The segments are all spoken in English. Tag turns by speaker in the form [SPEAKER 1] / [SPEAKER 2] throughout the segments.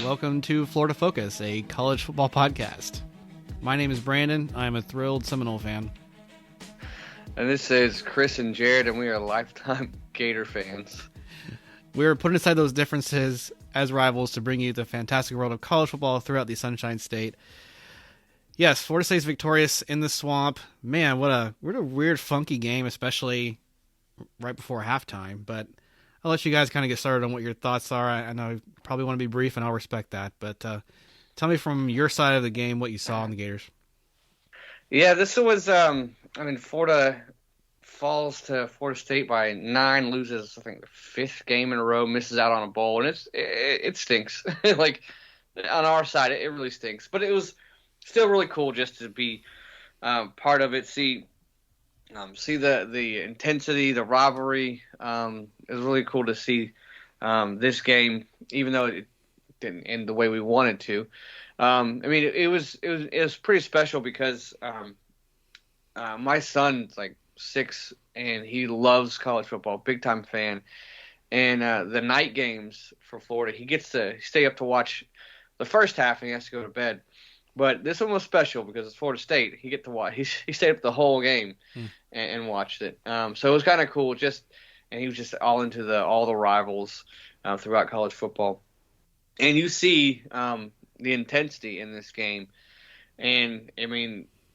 [SPEAKER 1] welcome to Florida Focus, a college football podcast. My name is Brandon. I'm a thrilled Seminole fan.
[SPEAKER 2] And this is Chris and Jarad, and we are lifetime Gator fans.
[SPEAKER 1] We're putting aside those differences as rivals to bring you the fantastic world of college football throughout the Sunshine State. Yes, Florida State's victorious in the Swamp. Man, what a weird, funky game, especially right before halftime. But I'll let you guys kind of get started on what your thoughts are. I know you probably want to be brief, and I'll respect that. But tell me from your side of the game what you saw in the Gators.
[SPEAKER 2] Yeah, this was, Florida falls to Florida State by 9, loses, I think, the 5th game in a row, misses out on a bowl, and it stinks. Like, on our side, it really stinks. But it was still really cool just to be part of it, see the intensity, the rivalry. It was really cool to see this game, even though it didn't end the way we wanted to. It was pretty special because my son's like 6 and he loves college football, big time fan. And the night games for Florida, he gets to stay up to watch the first half and he has to go to bed. But this one was special because it's Florida State. He get to watch. He stayed up the whole game and watched it. So it was kind of cool. And he was just all into all the rivals throughout college football. And you see the intensity in this game. And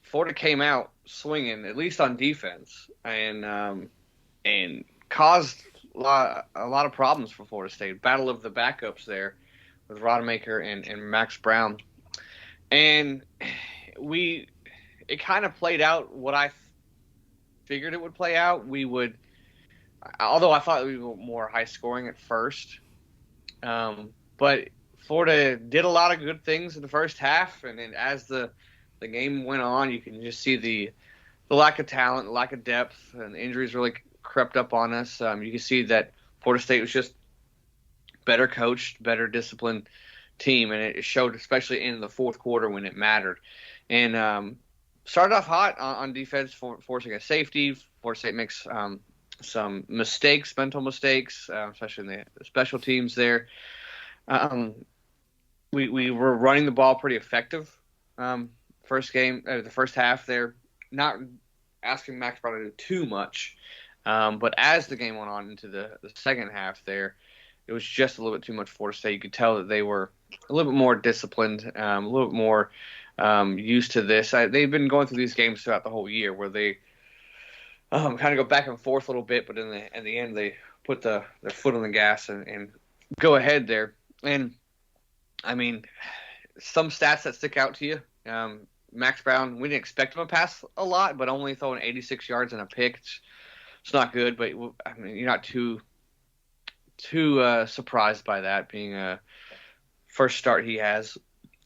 [SPEAKER 2] Florida came out swinging, at least on defense, and caused a lot of problems for Florida State. Battle of the backups there with Rodemaker and Max Brown. And it kind of played out what I figured it would play out. Although I thought we were more high scoring at first, but Florida did a lot of good things in the first half, and then as the game went on, you can just see the lack of talent, the lack of depth, and the injuries really crept up on us. You can see that Florida State was just better coached, better disciplined team, and it showed especially in the fourth quarter when it mattered. And started off hot on defense, forcing a safety. Florida State makes some mistakes, mental mistakes, especially in the special teams there. We were running the ball pretty effective the first half there, not asking Max Brown to do too much. But as the game went on into the second half there, it was just a little bit too much for Florida State. You could tell that they were a little bit more disciplined, a little bit more used to this. They've been going through these games throughout the whole year where they kind of go back and forth a little bit, but in the end they put their foot on the gas and go ahead there. And, some stats that stick out to you. Max Brown, we didn't expect him to pass a lot, but only throwing 86 yards and a pick. It's not good, but you're not too surprised by that being a first start he has.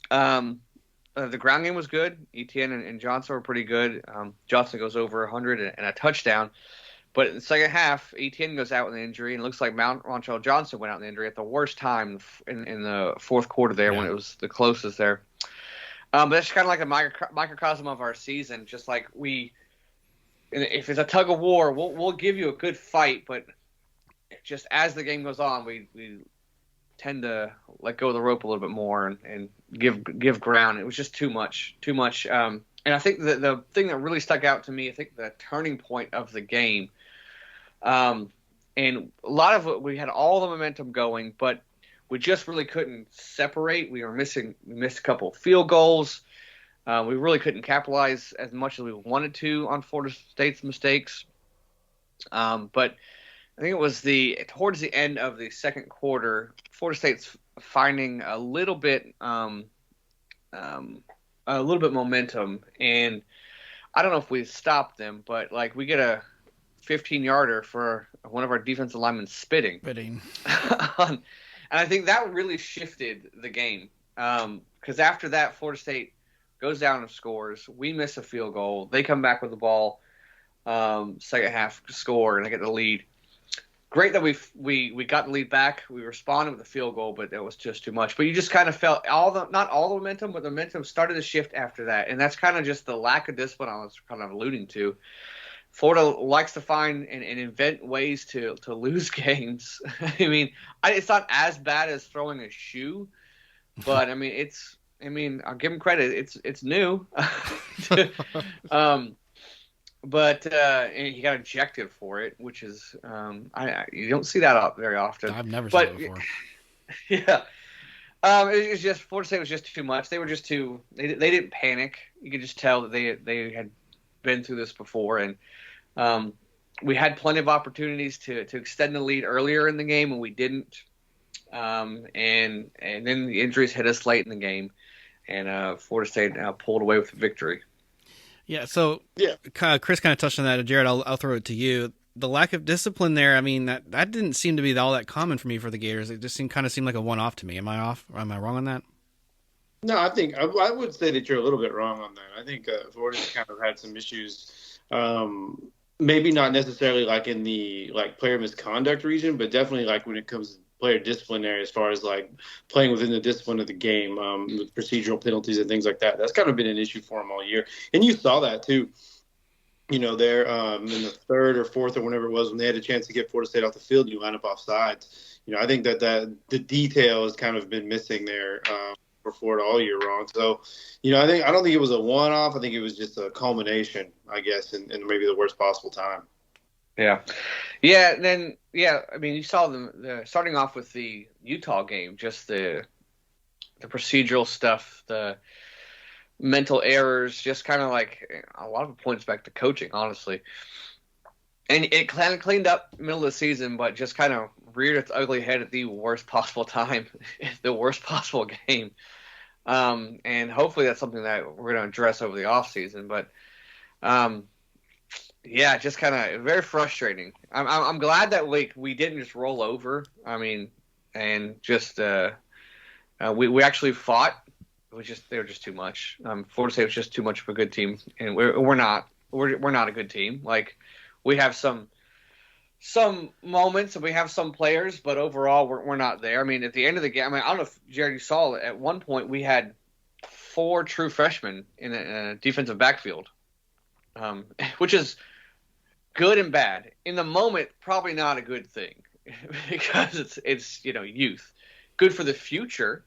[SPEAKER 2] The ground game was good. Etienne and Johnson were pretty good. Johnson goes over 100 and a touchdown. But in the second half, Etienne goes out with an injury, and it looks like Montrell Johnson went out with an injury at the worst time in the fourth quarter there when it was the closest there. But that's kind of like a microcosm of our season. Just like if it's a tug of war, we'll give you a good fight, but just as the game goes on, we tend to let go of the rope a little bit more and give ground. It was just too much. And I think the thing that really stuck out to me, I think the turning point of the game, and a lot of it, we had all the momentum going, but we just really couldn't separate. We missed a couple of field goals. We really couldn't capitalize as much as we wanted to on Florida State's mistakes. But I think it was towards the end of the second quarter, Florida State's finding a little bit momentum, and I don't know if we stopped them, but like we get a 15-yarder for one of our defensive linemen spitting. And I think that really shifted the game because after that, Florida State goes down and scores. We miss a field goal. They come back with the ball, second half score, and I get the lead. Great that we got the lead back. We responded with a field goal, but it was just too much. But you just kind of felt not all the momentum, but the momentum started to shift after that. And that's kind of just the lack of discipline I was kind of alluding to. Florida likes to find and invent ways to lose games. I mean, it's not as bad as throwing a shoe, but I mean, I'll give him credit. It's new. um, but and he got ejected for it, which is you don't see that out very often.
[SPEAKER 1] I've never seen
[SPEAKER 2] But
[SPEAKER 1] it before.
[SPEAKER 2] yeah, it was just Florida State was just too much. They were just too. They didn't panic. You could just tell that they had been through this before, and we had plenty of opportunities to extend the lead earlier in the game, and we didn't. And then the injuries hit us late in the game, and Florida State pulled away with the victory.
[SPEAKER 1] Yeah, so
[SPEAKER 3] Yeah.
[SPEAKER 1] Chris kind of touched on that. Jarad, I'll throw it to you. The lack of discipline there, I mean, that didn't seem to be all that common for me for the Gators. It just kind of seemed like a one-off to me. Am I off? Or am I wrong on that?
[SPEAKER 3] No, I think I would say that you're a little bit wrong on that. I think Florida kind of had some issues. Maybe not necessarily like in the player misconduct region, but definitely like when it comes to player discipline there, as far as like playing within the discipline of the game, with procedural penalties and things like that. That's kind of been an issue for them all year, and you saw that too. There in the third or fourth or whenever it was when they had a chance to get Florida State off the field, you line up off sides. I think that the detail has kind of been missing there for Florida all year long. So, I don't think it was a one-off. I think it was just a culmination, I guess, in maybe the worst possible time.
[SPEAKER 2] Yeah. Yeah. And then, I mean, you saw them starting off with the Utah game, just the procedural stuff, the mental errors, just kind of like a lot of it points back to coaching, honestly. And it kind of cleaned up middle of the season, but just kind of reared its ugly head at the worst possible time, the worst possible game. And hopefully that's something that we're going to address over the offseason. But, just kind of very frustrating. I'm glad that we didn't just roll over. I mean, and just we actually fought. They were just too much. Florida State was just too much of a good team, and we're not a good team. Like, we have some moments and we have some players, but overall we're not there. I mean, at the end of the game, I mean, I don't know if Jarad, you saw it. At one point we had 4 true freshmen in a defensive backfield, which is good and bad. In the moment, probably not a good thing because it's youth. Good for the future.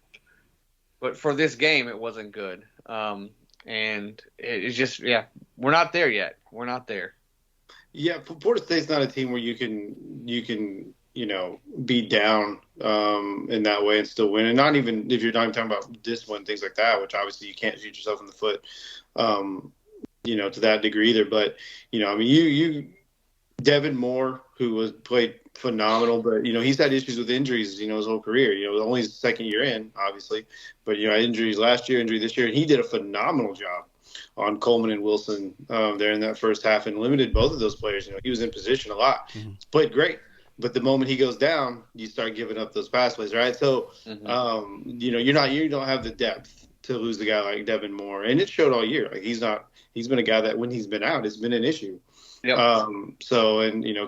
[SPEAKER 2] But for this game, it wasn't good. And it's just, we're not there yet. We're not there.
[SPEAKER 3] Yeah, Florida State's not a team where you can be down in that way and still win. And not even if you're not even talking about discipline, things like that, which obviously you can't shoot yourself in the foot, to that degree either. But, I mean, you Devin Moore, who played phenomenal, but he's had issues with injuries, his whole career. Only his second year in, obviously, but injuries last year, injury this year, and he did a phenomenal job on Coleman and Wilson there in that first half, and limited both of those players. He was in position a lot, played great, but the moment he goes down, you start giving up those pass plays, right? So, you don't have the depth to lose a guy like Devin Moore, and it showed all year. Like he's been a guy that when he's been out, it's been an issue.
[SPEAKER 2] Yep.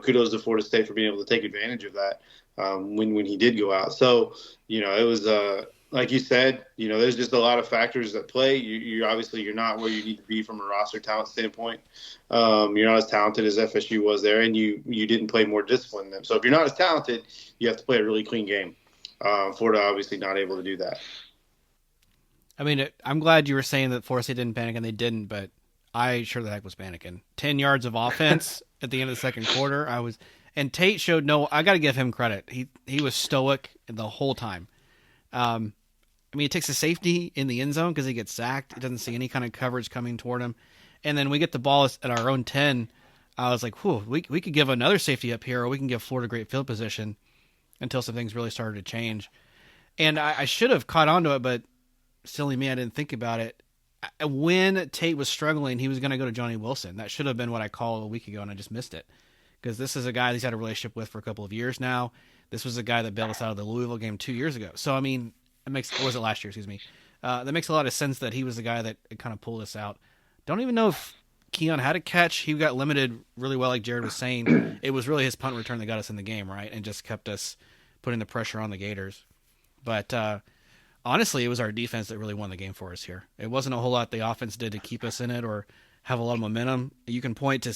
[SPEAKER 3] Kudos to Florida State for being able to take advantage of that when he did go out. So, it was like you said, there's just a lot of factors that play. You're not where you need to be from a roster talent standpoint. You're not as talented as FSU was there, and you didn't play more disciplined than them. So if you're not as talented, you have to play a really clean game. Florida obviously not able to do that.
[SPEAKER 1] I mean, I'm glad you were saying that Florida State didn't panic, and they didn't, but I sure the heck was panicking. 10 yards of offense at the end of the second quarter. And Tate showed I got to give him credit. He was stoic the whole time. I mean, it takes a safety in the end zone because he gets sacked. He doesn't see any kind of coverage coming toward him. And then we get the ball at our own 10. I was like, whew, we could give another safety up here, or we can give Florida great field position until some things really started to change. And I should have caught on to it, but silly me, I didn't think about it. When Tate was struggling, he was going to go to Johnny Wilson. That should have been what I called a week ago, and I just missed it. Because this is a guy he's had a relationship with for a couple of years now. This was a guy that bailed us out of the Louisville game 2 years ago. So, I mean, or was it last year, excuse me. That makes a lot of sense that he was the guy that kind of pulled us out. Don't even know if Keon had a catch. He got limited really well, like Jarad was saying. It was really his punt return that got us in the game, right? And just kept us putting the pressure on the Gators. But honestly, it was our defense that really won the game for us here. It wasn't a whole lot the offense did to keep us in it or have a lot of momentum. You can point to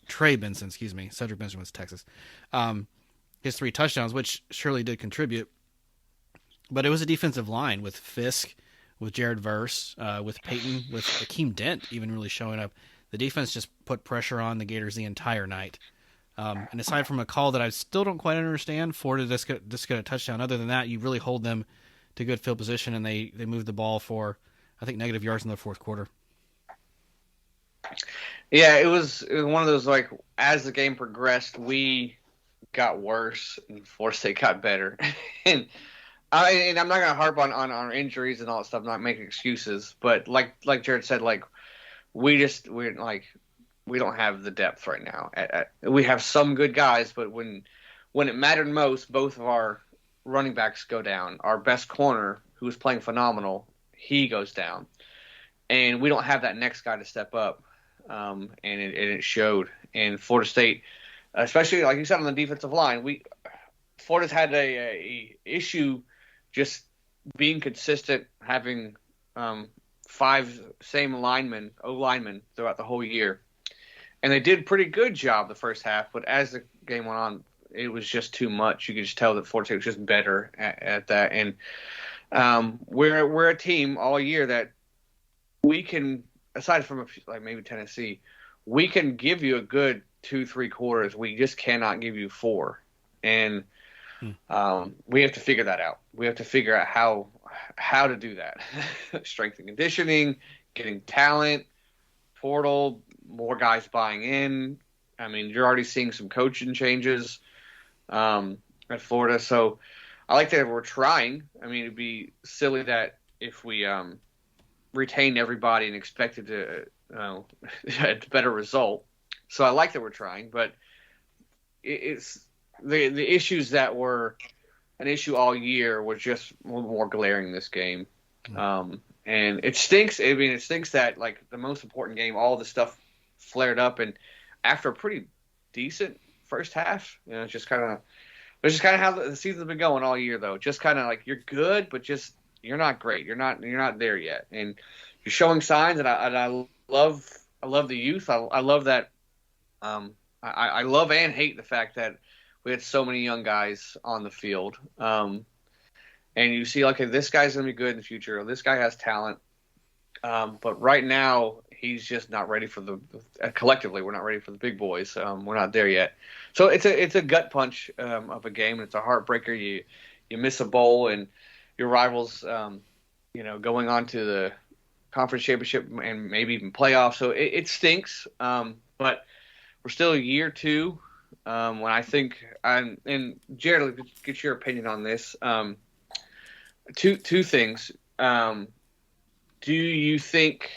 [SPEAKER 1] Trey Benson, excuse me. Cedric Benson was Texas. His 3 touchdowns, which surely did contribute. But it was a defensive line with Fisk, with Jared Verse, with Peyton, with Akeem Dent even really showing up. The defense just put pressure on the Gators the entire night. And aside from a call that I still don't quite understand, Florida just got a touchdown. Other than that, you really hold them to good field position, and they moved the ball for, I think, negative yards in the fourth quarter.
[SPEAKER 2] Yeah, it was one of those, like, as the game progressed, we got worse and Florida State got better. and I'm not going to harp on our injuries and all that stuff, not making excuses, but like Jarad said, like, we don't have the depth right now. We have some good guys, but when it mattered most, both of our running backs go down. Our best corner, who was playing phenomenal, he goes down. And we don't have that next guy to step up. And it showed. And Florida State, especially like you said on the defensive line, Florida's had a issue just being consistent, having 5 same linemen, O-linemen throughout the whole year. And they did a pretty good job the first half, but as the game went on, it was just too much. You could just tell that Florida State was just better at that. And we're a team all year that we can, aside from like maybe Tennessee, we can give you a good 2-3 quarters. We just cannot give you 4. And we have to figure that out. We have to figure out how to do that. Strength and conditioning, getting talent, portal, more guys buying in. I mean, you're already seeing some coaching changes at Florida. So I like that we're trying. I mean, it'd be silly that if we retained everybody and expected a better result. So I like that we're trying, but it's the issues that were an issue all year were just more glaring this game. And it stinks. I mean, it stinks that, like, the most important game, all the stuff flared up, and after a pretty decent first half, it's just kind of how the season's been going all year, though. Just kind of like, you're good, but just you're not great. You're not there yet, and you're showing signs. And I love the youth. I love that. I love and hate the fact that we had so many young guys on the field. And you see, okay, this guy's going to be good in the future. This guy has talent. But right now, he's just not ready for collectively, we're not ready for the big boys. We're not there yet. So it's a gut punch of a game. It's a heartbreaker. You miss a bowl, and your rivals, going on to the conference championship and maybe even playoffs. So it stinks. But we're still year 2. When I think, and Jarad, get your opinion on this. Two things. Do you think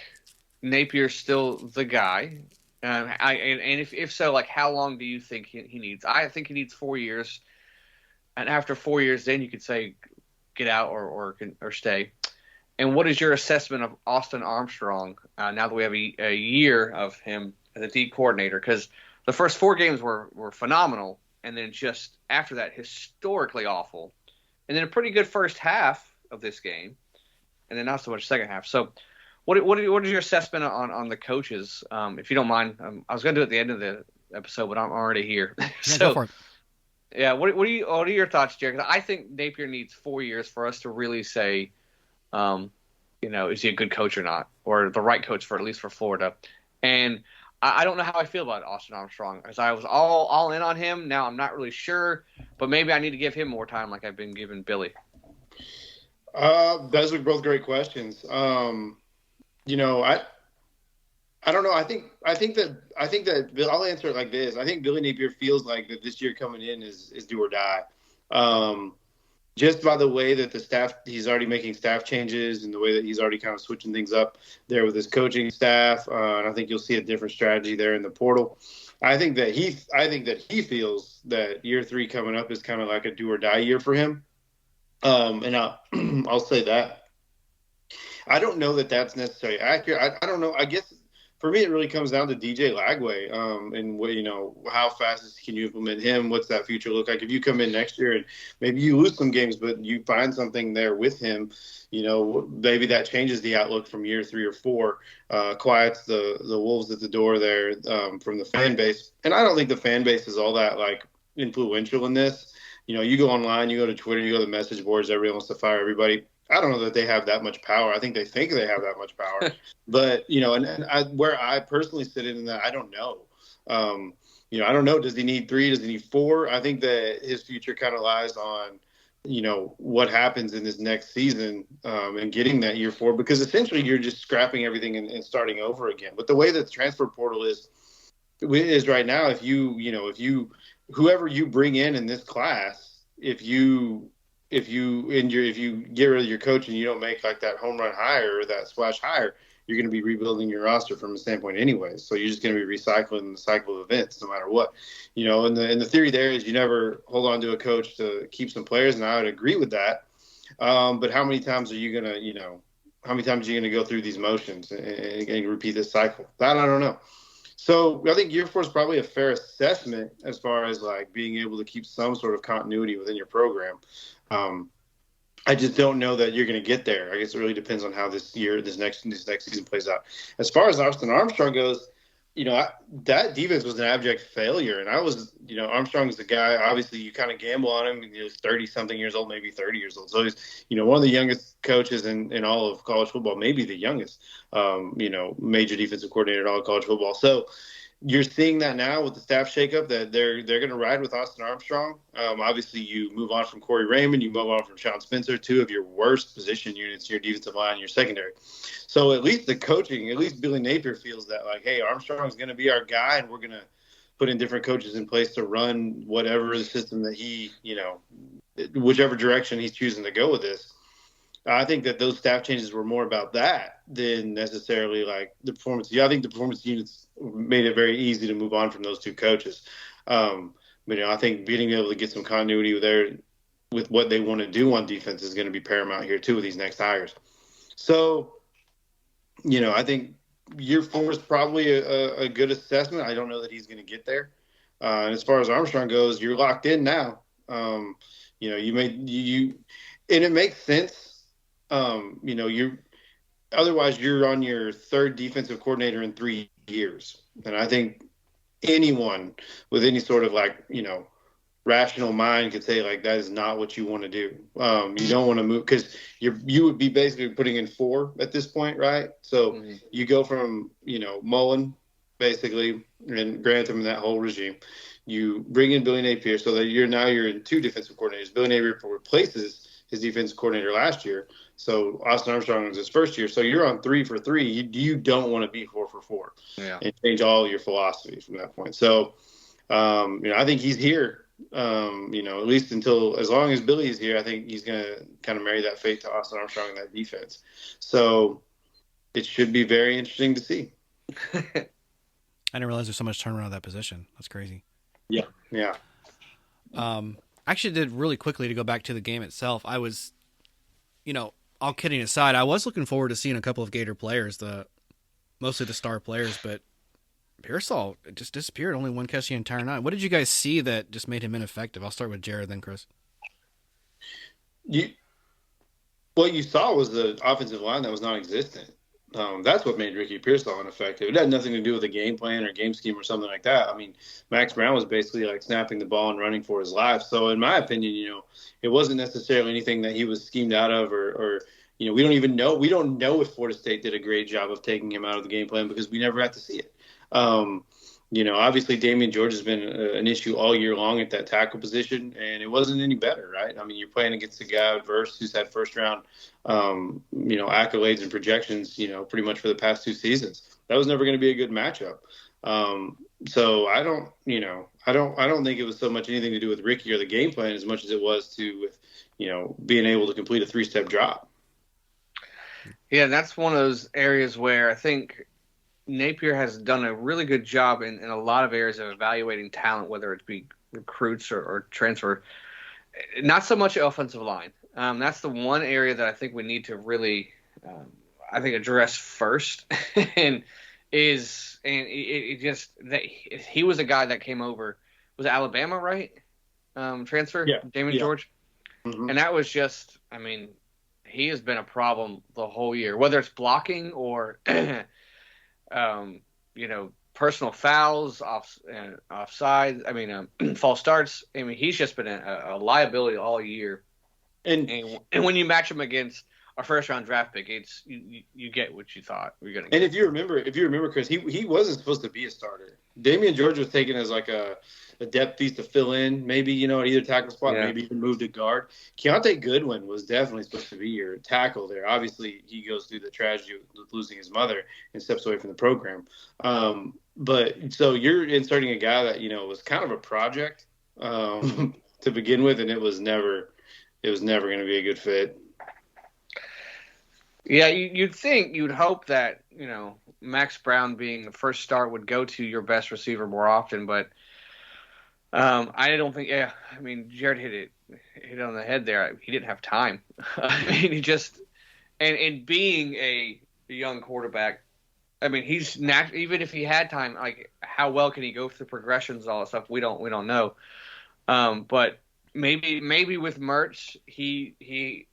[SPEAKER 2] Napier's still the guy? And if so, like, how long do you think he needs? I think he needs 4 years, and after 4 years, then you could say get out or stay. And what is your assessment of Austin Armstrong now that we have a year of him as a D coordinator? Because the first 4 games were phenomenal, and then just after that, historically awful, and then a pretty good first half of this game, and then not so much second half. So what is your assessment on the coaches, if you don't mind? I was going to do it at the end of the episode, but I'm already here.
[SPEAKER 1] Yeah, go for it.
[SPEAKER 2] Yeah, what are your thoughts, Jarad? Because I think Napier needs 4 years for us to really say, is he a good coach or not, or the right coach for at least for Florida. And I don't know how I feel about Austin Armstrong, as I was all in on him. Now I'm not really sure, but maybe I need to give him more time like I've been giving Billy.
[SPEAKER 3] Those are both great questions. I don't know. I think that I'll answer it like this. I think Billy Napier feels like that this year coming in is do or die. Just by the way that the staff, he's already making staff changes, and the way that he's already kind of switching things up there with his coaching staff. And I think you'll see a different strategy there in the portal. I think that he feels that year 3 coming up is kind of like a do or die year for him. And I'll say that. I don't know that that's necessarily accurate. I don't know. I guess for me, it really comes down to DJ Lagway, and how fast can you implement him? What's that future look like? If you come in next year and maybe you lose some games, but you find something there with him, maybe that changes the outlook from year 3 or 4, quiets the wolves at the door there from the fan base. And I don't think the fan base is all that, like, influential in this. you go online, you go to Twitter, you go to the message boards, everybody wants to fire everybody. I don't know that they have that much power. I think they have that much power. But, where I personally sit in that, I don't know. I don't know. Does he need 3? Does he need 4? I think that his future kind of lies on, what happens in this next season and getting that year 4, because essentially you're just scrapping everything and starting over again. But the way that the transfer portal is right now, if whoever you bring in this class, if you get rid of your coach and you don't make like that home run hire or that splash hire, you're going to be rebuilding your roster from a standpoint anyway. So you're just going to be recycling the cycle of events no matter what. And the theory there is you never hold on to a coach to keep some players, and I would agree with that. But how many times are you going to, how many times are you going to go through these motions and repeat this cycle? That I don't know. So I think year 4 is probably a fair assessment as far as like being able to keep some sort of continuity within your program. I just don't know that you're going to get there. I guess it really depends on how this next season plays out. As far as Austin Armstrong goes, that defense was an abject failure. And Armstrong's the guy, obviously you kind of gamble on him. He was 30 something years old, maybe 30 years old. So he's, one of the youngest coaches in all of college football, maybe the youngest, major defensive coordinator in all of college football. So you're seeing that now with the staff shakeup that they're going to ride with Austin Armstrong. Obviously, you move on from Corey Raymond, you move on from Sean Spencer, 2 of your worst position units, your defensive line, your secondary. So at least the coaching, at least Billy Napier feels that like, hey, Armstrong's going to be our guy, and we're going to put in different coaches in place to run whatever the system that he, whichever direction he's choosing to go with this. I think that those staff changes were more about that than necessarily like the performance. Yeah, I think the performance units made it very easy to move on from those 2 coaches. But I think being able to get some continuity with what they want to do on defense is going to be paramount here too with these next hires. So, I think year 4 is probably a good assessment. I don't know that he's going to get there. And as far as Armstrong goes, you're locked in now. And it makes sense. Otherwise you're on your 3rd defensive coordinator in 3 years. And I think anyone with any sort of like, rational mind could say like, that is not what you want to do. You don't want to move because you would be basically putting in 4 at this point. Right. So you go from, Mullen basically and Grantham and that whole regime, you bring in Billy Napier so that you're in 2 defensive coordinators. Billy Napier replaces his defensive coordinator last year. So Austin Armstrong was his first year. So you're on 3 for 3. You don't want to be 4 for 4 and change all your philosophy from that point. So, I think he's here, at least as long as Billy is here, I think he's going to kind of marry that fate to Austin Armstrong in that defense. So it should be very interesting to see.
[SPEAKER 1] I didn't realize there's so much turnaround of that position. That's crazy.
[SPEAKER 3] Yeah. Yeah.
[SPEAKER 1] Actually did really quickly to go back to the game itself. I was, all kidding aside, I was looking forward to seeing a couple of Gator players, mostly the star players, but Pearsall just disappeared. Only 1 catch the entire night. What did you guys see that just made him ineffective? I'll start with Jarad, then Chris.
[SPEAKER 3] What you saw was the offensive line that was non-existent. That's what made Ricky Pearsall ineffective. It had nothing to do with a game plan or game scheme or something like that. I mean, Max Brown was basically like snapping the ball and running for his life. So in my opinion, it wasn't necessarily anything that he was schemed out of or we don't even know. We don't know if Florida State did a great job of taking him out of the game plan because we never got to see it. Obviously Damian George has been an issue all year long at that tackle position, and it wasn't any better, right? I mean, you're playing against a guy who's had first round, accolades and projections, pretty much for the past 2 seasons. That was never going to be a good matchup. So I don't think it was so much anything to do with Ricky or the game plan as much as it was with being able to complete a 3-step drop.
[SPEAKER 2] Yeah, that's one of those areas where I think Napier has done a really good job in a lot of areas of evaluating talent, whether it be recruits or transfer. Not so much offensive line. That's the one area that I think we need to really, address first. and it just that he was a guy that came over. Was it Alabama, right? Transfer,
[SPEAKER 3] yeah,
[SPEAKER 2] Damian George,
[SPEAKER 3] and
[SPEAKER 2] that was just. I mean, he has been a problem the whole year, whether it's blocking or. personal fouls, offsides. I mean, false starts. I mean, he's just been a liability all year. And when you match him against a first round draft pick, it's you get what you thought you're gonna get.
[SPEAKER 3] And if you remember, Chris, he wasn't supposed to be a starter. Damian George was taken as like a depth piece to fill in, maybe, at either tackle spot, maybe even move to guard. Keontae Goodwin was definitely supposed to be your tackle there. Obviously, he goes through the tragedy of losing his mother and steps away from the program. But so you're inserting a guy that, was kind of a project to begin with, and it was never going to be a good fit.
[SPEAKER 2] Yeah, you'd hope that, Max Brown being the first start would go to your best receiver more often, but I don't think. Yeah, I mean, Jarad hit it on the head there. He didn't have time. I mean, he just and being a young quarterback, I mean, he's even if he had time, like how well can he go through progressions and all that stuff? We don't know. But maybe with Mertz, he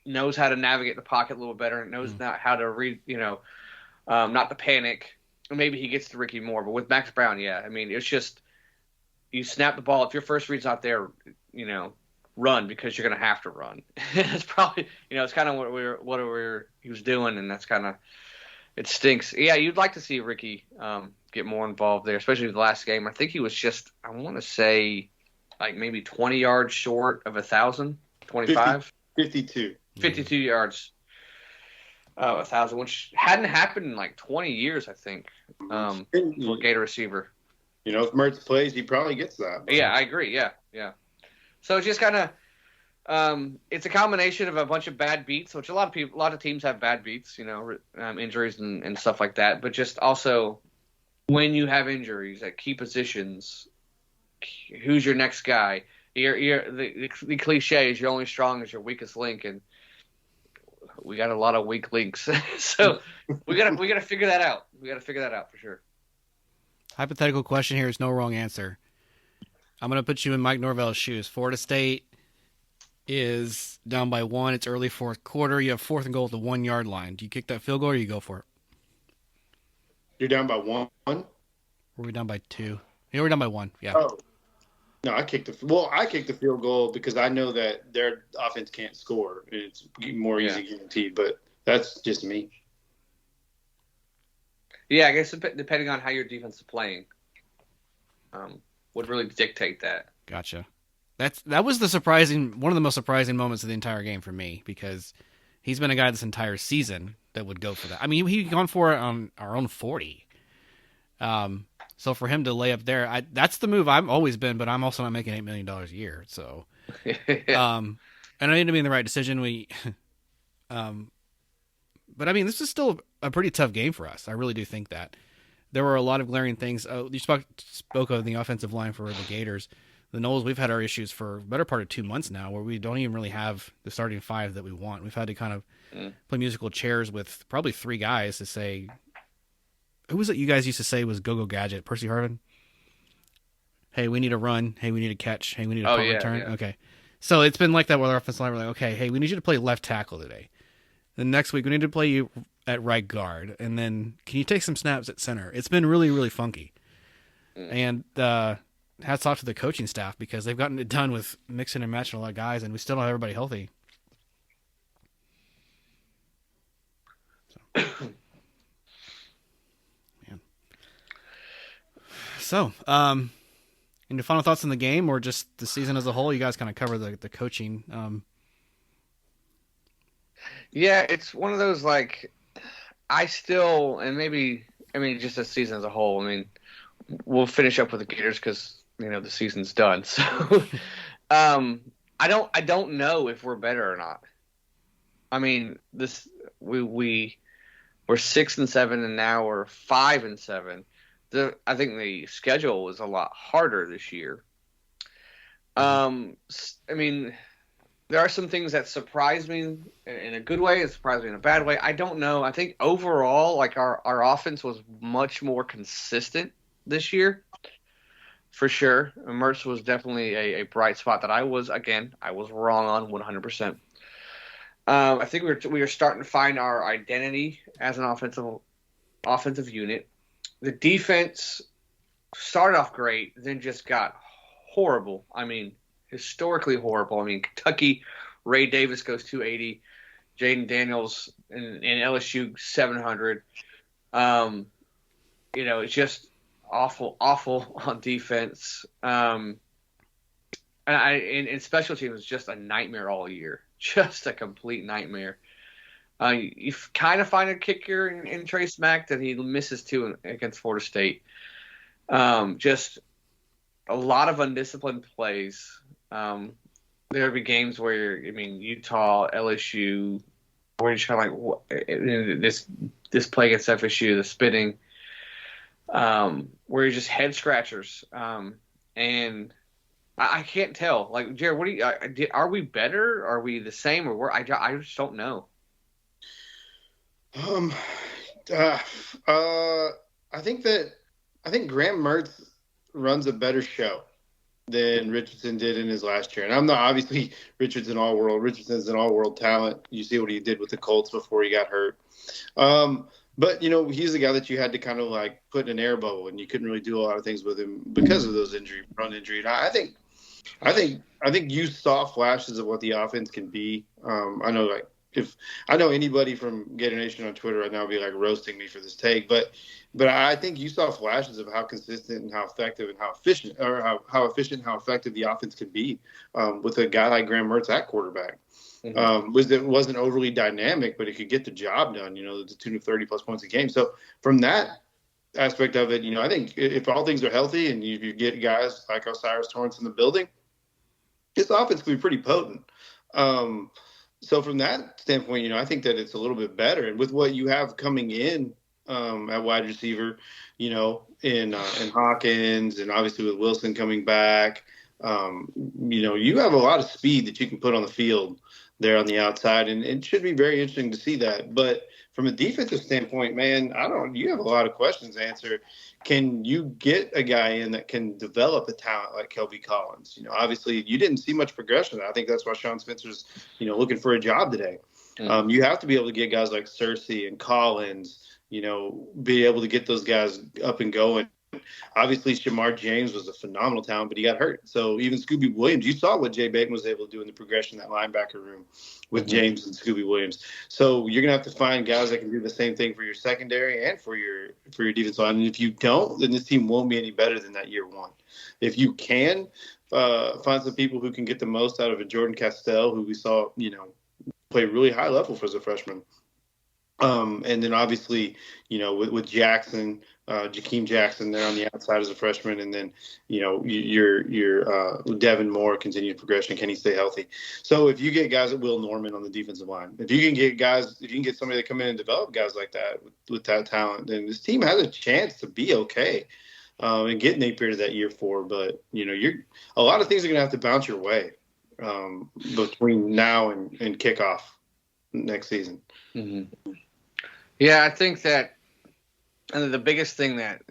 [SPEAKER 2] knows how to navigate the pocket a little better and knows how to read, not to panic. Maybe he gets to Ricky more, but with Max Brown, yeah, I mean, it's just you snap the ball. If your first read's not there, run because you're going to have to run. It's probably, it's kind of what he was doing, and that's kind of it stinks. Yeah, you'd like to see Ricky get more involved there, especially the last game. I think he was just, I want to say, like maybe 20 yards short of 1,000, 25, 52 yards. 1,000, which hadn't happened in like 20 years, I think, for a Gator receiver.
[SPEAKER 3] If Mertz plays, he probably gets that.
[SPEAKER 2] But. Yeah, I agree. Yeah. So it's just kind of, it's a combination of a bunch of bad beats, which a lot of teams have bad beats, injuries and stuff like that. But just also when you have injuries at key positions, who's your next guy? The cliche is you're only strong as your weakest link, and we got a lot of weak links, so we gotta figure that out. We gotta figure that out for sure.
[SPEAKER 1] Hypothetical question here is no wrong answer. I'm gonna put you in Mike Norvell's shoes. Florida State is down by 1. It's early fourth quarter. You have 4th and goal at the 1 yard line. Do you kick that field goal or you go for it?
[SPEAKER 3] You're down by 1.
[SPEAKER 1] Or are we down by 2? Yeah, we're down by 1. Yeah.
[SPEAKER 3] Oh. No, I kicked the field goal because I know that their offense can't score. It's more easy guaranteed, but that's just me.
[SPEAKER 2] Yeah, I guess depending on how your defense is playing, would really dictate that.
[SPEAKER 1] Gotcha. That was one of the most surprising moments of the entire game for me, because he's been a guy this entire season that would go for that. I mean, he'd gone for it on our own 40. So for him to lay up there, that's the move I've always been, but I'm also not making $8 million a year. So, and I need to be in the right decision. But I mean, this is still a pretty tough game for us. I really do think that there were a lot of glaring things. You spoke of the offensive line for the Gators. The Noles, we've had our issues for a better part of 2 months now, where we don't even really have the starting 5 that we want. We've had to kind of play musical chairs with probably 3 guys to say, who was it you guys used to say was go-go gadget? Percy Harvin? Hey, we need a run. Hey, we need a catch. Hey, we need a punt return. Yeah. Okay. So it's been like that with our offensive line. We're like, okay, hey, we need you to play left tackle today. Then next week, we need to play you at right guard. And then can you take some snaps at center? It's been really, really funky. And hats off to the coaching staff, because they've gotten it done with mixing and matching a lot of guys, and we still don't have everybody healthy. So, any final thoughts on the game or just the season as a whole? You guys kind of cover the coaching.
[SPEAKER 2] Yeah, it's one of those, like, just the season as a whole. I mean, we'll finish up with the Gators because, the season's done. So, I don't know if we're better or not. I mean, we're 6-7, and now we're 5-7. I think the schedule was a lot harder this year. I mean, there are some things that surprise me in a good way and surprise me in a bad way. I don't know. I think overall, like, our offense was much more consistent this year, for sure. Mertz was definitely a bright spot that I was wrong on 100%. I think we were starting to find our identity as an offensive unit. the defense started off great, then just got horrible. I mean, historically horrible. I mean, Kentucky, Ray Davis goes 280, Jaden Daniels and LSU 700. It's just awful on defense. And special teams was just a nightmare all year, just a complete nightmare. You kind of find a kicker in Trace Mack that he misses two against Florida State. Just a lot of undisciplined plays. There'd be games where, Utah, LSU, where you're trying this play against FSU, the spitting, where you're just head scratchers. And I can't tell. Like, Jarad, what do you? Are we better? Are we the same? Or I just don't know.
[SPEAKER 3] I think Graham Mertz runs a better show than Richardson did in his last year. And I'm not, obviously, Richardson's an all-world talent. You see what he did with the Colts before he got hurt. But, he's the guy that you had to kind of like put in an air bubble, and you couldn't really do a lot of things with him because of those run injury. And I think you saw flashes of what the offense can be. I know, like, if I know anybody from Gator Nation on Twitter right now would be like roasting me for this take, but I think you saw flashes of how consistent and how effective and how efficient, or how efficient and how effective the offense could be with a guy like Graham Mertz at quarterback. Mm-hmm. It wasn't overly dynamic, but it could get the job done. The tune of 30+ points a game. So from that aspect of it, I think if all things are healthy and you get guys like Osiris Torrance in the building, this offense could be pretty potent. So from that standpoint, I think that it's a little bit better. And with what you have coming in at wide receiver, in Hawkins, and obviously with Wilson coming back, you have a lot of speed that you can put on the field there on the outside, and it should be very interesting to see that. But from a defensive standpoint, man, you have a lot of questions to answer. Can you get a guy in that can develop a talent like Kelby Collins? Obviously you didn't see much progression. I think that's why Sean Spencer's, looking for a job today. Mm-hmm. You have to be able to get guys like Cersei and Collins, be able to get those guys up and going. Obviously, Shamar James was a phenomenal talent, but he got hurt. So even Scooby Williams, you saw what Jay Bateman was able to do in the progression in that linebacker room with mm-hmm. James and Scooby Williams. So you're going to have to find guys that can do the same thing for your secondary and for your defense line. And if you don't, then this team won't be any better than that year one. If you can find some people who can get the most out of a Jordan Castell, who we saw, play really high level for as a freshman. And then obviously, with Jackson, Jakeem Jackson there on the outside as a freshman, and then your Devin Moore continued progression. Can he stay healthy? So if you get guys at Will Norman on the defensive line, if you can get somebody that come in and develop guys like that with that talent, then this team has a chance to be okay and get Napier to that year 4. But a lot of things are going to have to bounce your way between now and kickoff next season.
[SPEAKER 2] Mm-hmm. Yeah, I think that. And the biggest thing that,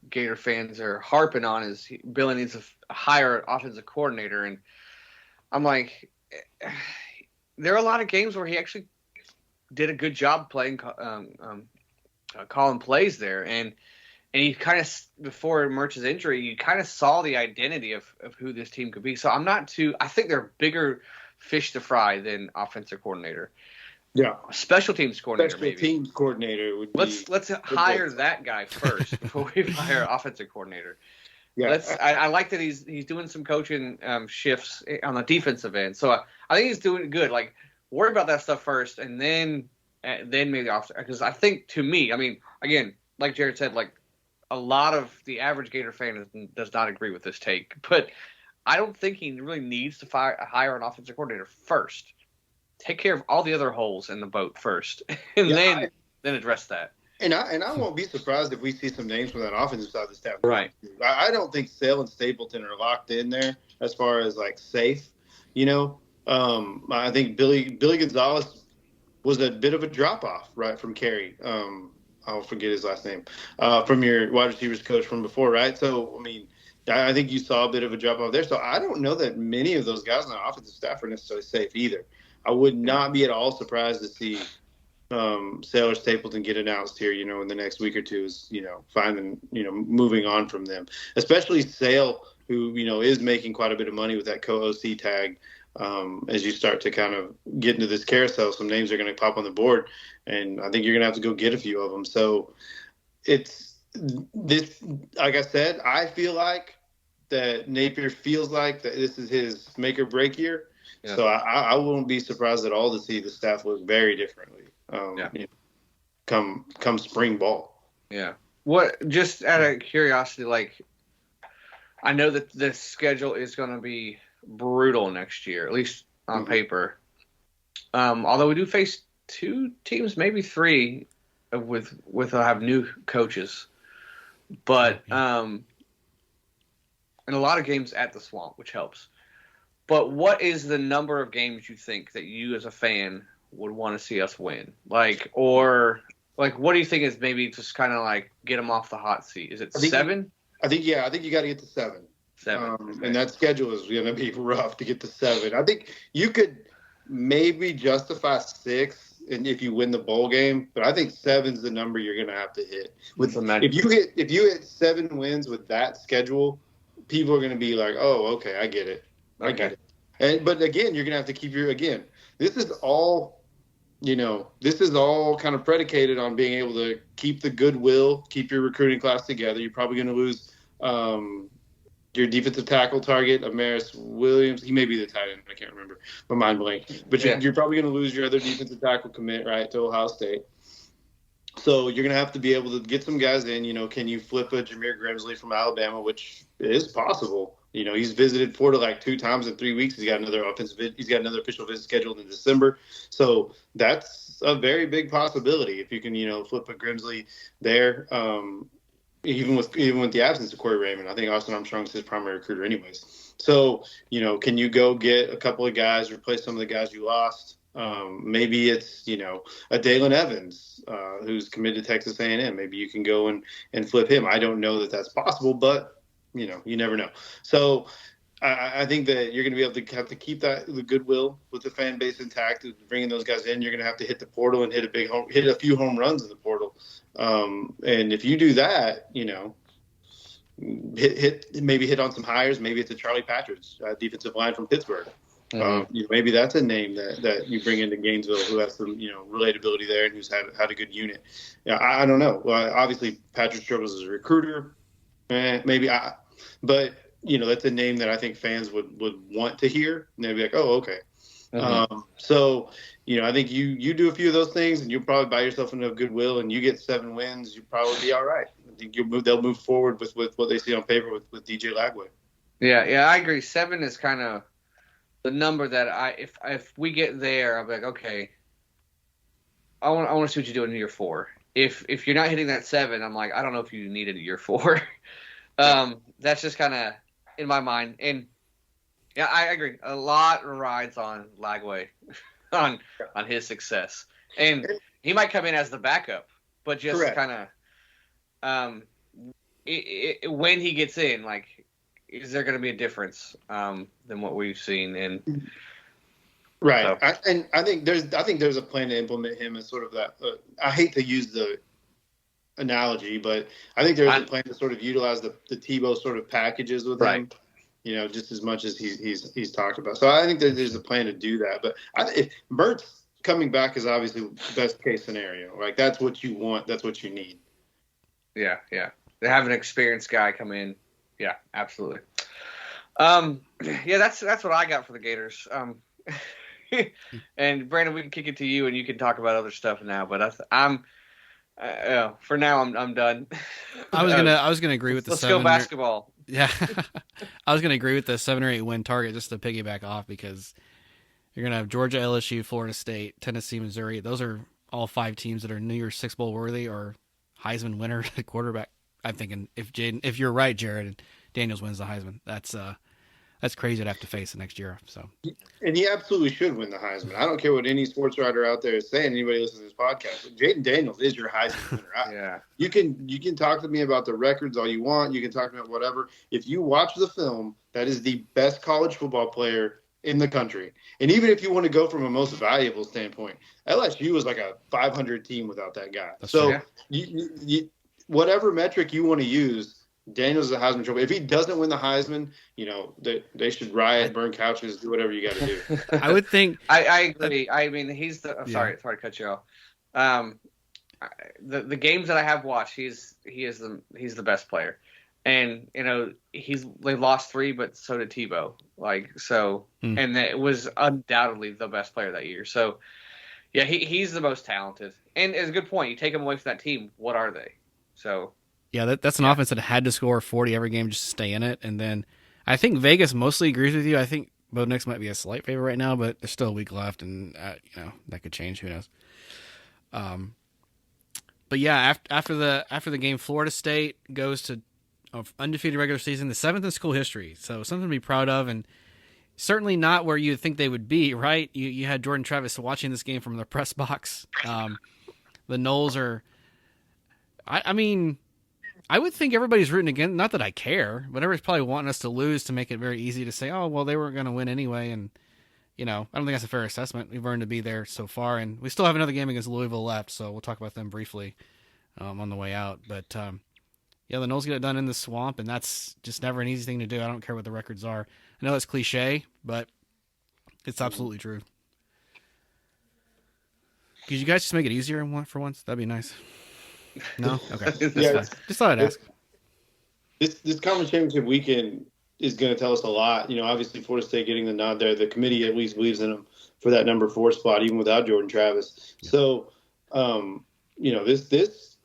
[SPEAKER 2] Gator fans are harping on is Billy needs a higher offensive coordinator. And I'm like, there are a lot of games where he actually did a good job playing, calling plays there. And you kind of, before Mertz's injury, you kind of saw the identity of who this team could be. So I think they're bigger fish to fry than offensive coordinator.
[SPEAKER 3] Yeah,
[SPEAKER 2] special teams coordinator.
[SPEAKER 3] Teams coordinator would be.
[SPEAKER 2] Let's hire that guy first before we hire offensive coordinator.
[SPEAKER 3] Yeah,
[SPEAKER 2] I like that he's doing some coaching shifts on the defensive end. So I think he's doing good. Like, worry about that stuff first, and then maybe offensive. Because I think, to me, again, like Jarad said, like a lot of the average Gator fan does not agree with this take, but I don't think he really needs to hire an offensive coordinator first. Take care of all the other holes in the boat first, and then address that.
[SPEAKER 3] And I won't be surprised if we see some names from that offensive side of the staff.
[SPEAKER 2] Right.
[SPEAKER 3] I don't think Sale and Stapleton are locked in there as far as like safe. I think Billy Gonzalez was a bit of a drop off right from Carey. I'll forget his last name from your wide receivers coach from before, right? So I think you saw a bit of a drop off there. So I don't know that many of those guys on the offensive staff are necessarily safe either. I would not be at all surprised to see Sailor Stapleton get announced here, in the next week or two is, finding, moving on from them, especially Sale, who, is making quite a bit of money with that co-OC tag. As you start to kind of get into this carousel, some names are going to pop on the board, and I think you're going to have to go get a few of them. So it's this, like I said, I feel like that Napier feels like that this is his make or break year. Yeah. So I wouldn't be surprised at all to see the staff look very differently. Come spring ball.
[SPEAKER 2] Yeah. What? Just out of curiosity, like, I know that the schedule is going to be brutal next year, at least on paper. Although we do face 2 teams, maybe 3, with have new coaches, but and a lot of games at the Swamp, which helps. But what is the number of games you think that you as a fan would want to see us win? What do you think is maybe just kind of like get them off the hot seat? Is it 7?
[SPEAKER 3] I think you got to get to 7.
[SPEAKER 2] 7. Okay.
[SPEAKER 3] And that schedule is going to be rough to get to 7. I think you could maybe justify 6 and if you win the bowl game, but I think 7's the number you're going to have to hit. If you hit 7 wins with that schedule, people are going to be like, "Oh, okay, I get it. I get it." But again, you're going to have to keep this is all kind of predicated on being able to keep the goodwill, keep your recruiting class together. You're probably going to lose your defensive tackle target, Amaris Williams. He may be the tight end. I can't remember. My mind blank. But you're probably going to lose your other defensive tackle commit, right, to Ohio State. So you're going to have to be able to get some guys in. Can you flip a Jameer Grimsley from Alabama, which is possible. He's visited Florida like 2 times in 3 weeks. He's got another official visit scheduled in December. So that's a very big possibility if you can, flip a Grimsley there. Even with the absence of Corey Raymond, I think Austin Armstrong's his primary recruiter anyways. So, can you go get a couple of guys, replace some of the guys you lost? Maybe it's, a Dalen Evans who's committed to Texas A&M. Maybe you can go and flip him. I don't know that that's possible, but, you never know. So I think that you're going to be able to have to keep the goodwill with the fan base intact. Bringing those guys in, you're going to have to hit the portal and hit a few home runs in the portal. And if you do that, hit on some hires. Maybe it's a Charlie Patridge, defensive line from Pittsburgh. Maybe that's a name that you bring into Gainesville who has some, relatability there and who's had a good unit. I don't know. Well, obviously Patridge struggles as a recruiter. But that's a name that I think fans would want to hear. And they'd be like, oh, okay. So, I think you do a few of those things and you'll probably buy yourself enough goodwill and you get 7 wins, you'll probably be all right. I think they'll move forward with what they see on paper with DJ Lagway.
[SPEAKER 2] Yeah, I agree. 7 is kind of the number that if we get there, I'll be like, okay, I want to see what you do in year 4. If you're not hitting that 7, I'm like, I don't know if you need it at year 4. That's just kind of in my mind. And yeah, I agree. A lot rides on Lagway on his success. And he might come in as the backup, but just kind of when he gets in, like, is there going to be a difference than what we've seen? And
[SPEAKER 3] right. So. I think there's a plan to implement him as sort of that. I hate to use the analogy, but I think there's a plan to sort of utilize the Tebow sort of packages with him. Just as much as he's talked about. So I think that there's a plan to do that. But if Mertz coming back is obviously the best case scenario. Like, that's what you want. That's what you need. Yeah.
[SPEAKER 2] They have an experienced guy come in. Yeah, absolutely. That's what I got for the Gators. And Brandon, we can kick it to you, and you can talk about other stuff now. But for now, I'm done.
[SPEAKER 1] I was gonna agree with the 7.
[SPEAKER 2] Let's go basketball.
[SPEAKER 1] Yeah, I was gonna agree with the 7 or 8 win target just to piggyback off because you're gonna have Georgia, LSU, Florida State, Tennessee, Missouri. Those are all 5 teams that are New Year's Six Bowl worthy or Heisman winner quarterback. I'm thinking if you're right, Jarad, and Daniels wins the Heisman, that's crazy to have to face the next year. So,
[SPEAKER 3] and he absolutely should win the Heisman. I don't care what any sports writer out there is saying. Anybody listening to this podcast, Jaden Daniels is your Heisman winner.
[SPEAKER 2] Yeah,
[SPEAKER 3] you can talk to me about the records all you want. You can talk about whatever. If you watch the film, that is the best college football player in the country. And even if you want to go from a most valuable standpoint, LSU is like a 500 team without that guy. So you, whatever metric you want to use, Daniels is a Heisman Trophy. If he doesn't win the Heisman, they should riot, burn couches, do whatever you got to do.
[SPEAKER 1] I would think.
[SPEAKER 2] I agree. I mean, he's the. Sorry to cut you off. The games that I have watched, he's the best player, and they lost 3, but so did Tebow. And it was undoubtedly the best player that year. So, yeah, he's the most talented. And it's a good point. You take him away from that team, what are they? So.
[SPEAKER 1] Yeah, that's an offense that had to score 40 every game just to stay in it. And then I think Vegas mostly agrees with you. I think Bo Nix might be a slight favorite right now, but there's still a week left, and that could change. Who knows? But yeah, after the game, Florida State goes to undefeated regular season, the 7th in school history. So something to be proud of, and certainly not where you'd think they would be. Right? You had Jordan Travis watching this game from the press box. The Noles are. I mean. I would think everybody's rooting against. Not that I care, but everybody's probably wanting us to lose to make it very easy to say, "Oh, well, they weren't going to win anyway." And I don't think that's a fair assessment. We've earned to be there so far, and we still have another game against Louisville left, so we'll talk about them briefly on the way out. But the Noles get it done in the swamp, and that's just never an easy thing to do. I don't care what the records are. I know it's cliche, but it's absolutely true. Could you guys just make it easier for once? That'd be nice. No? Okay. Just thought I'd ask.
[SPEAKER 3] This conference championship weekend is going to tell us a lot. Obviously Florida State getting the nod there. The committee at least believes in them for that number 4 spot, even without Jordan Travis. Yeah. So, this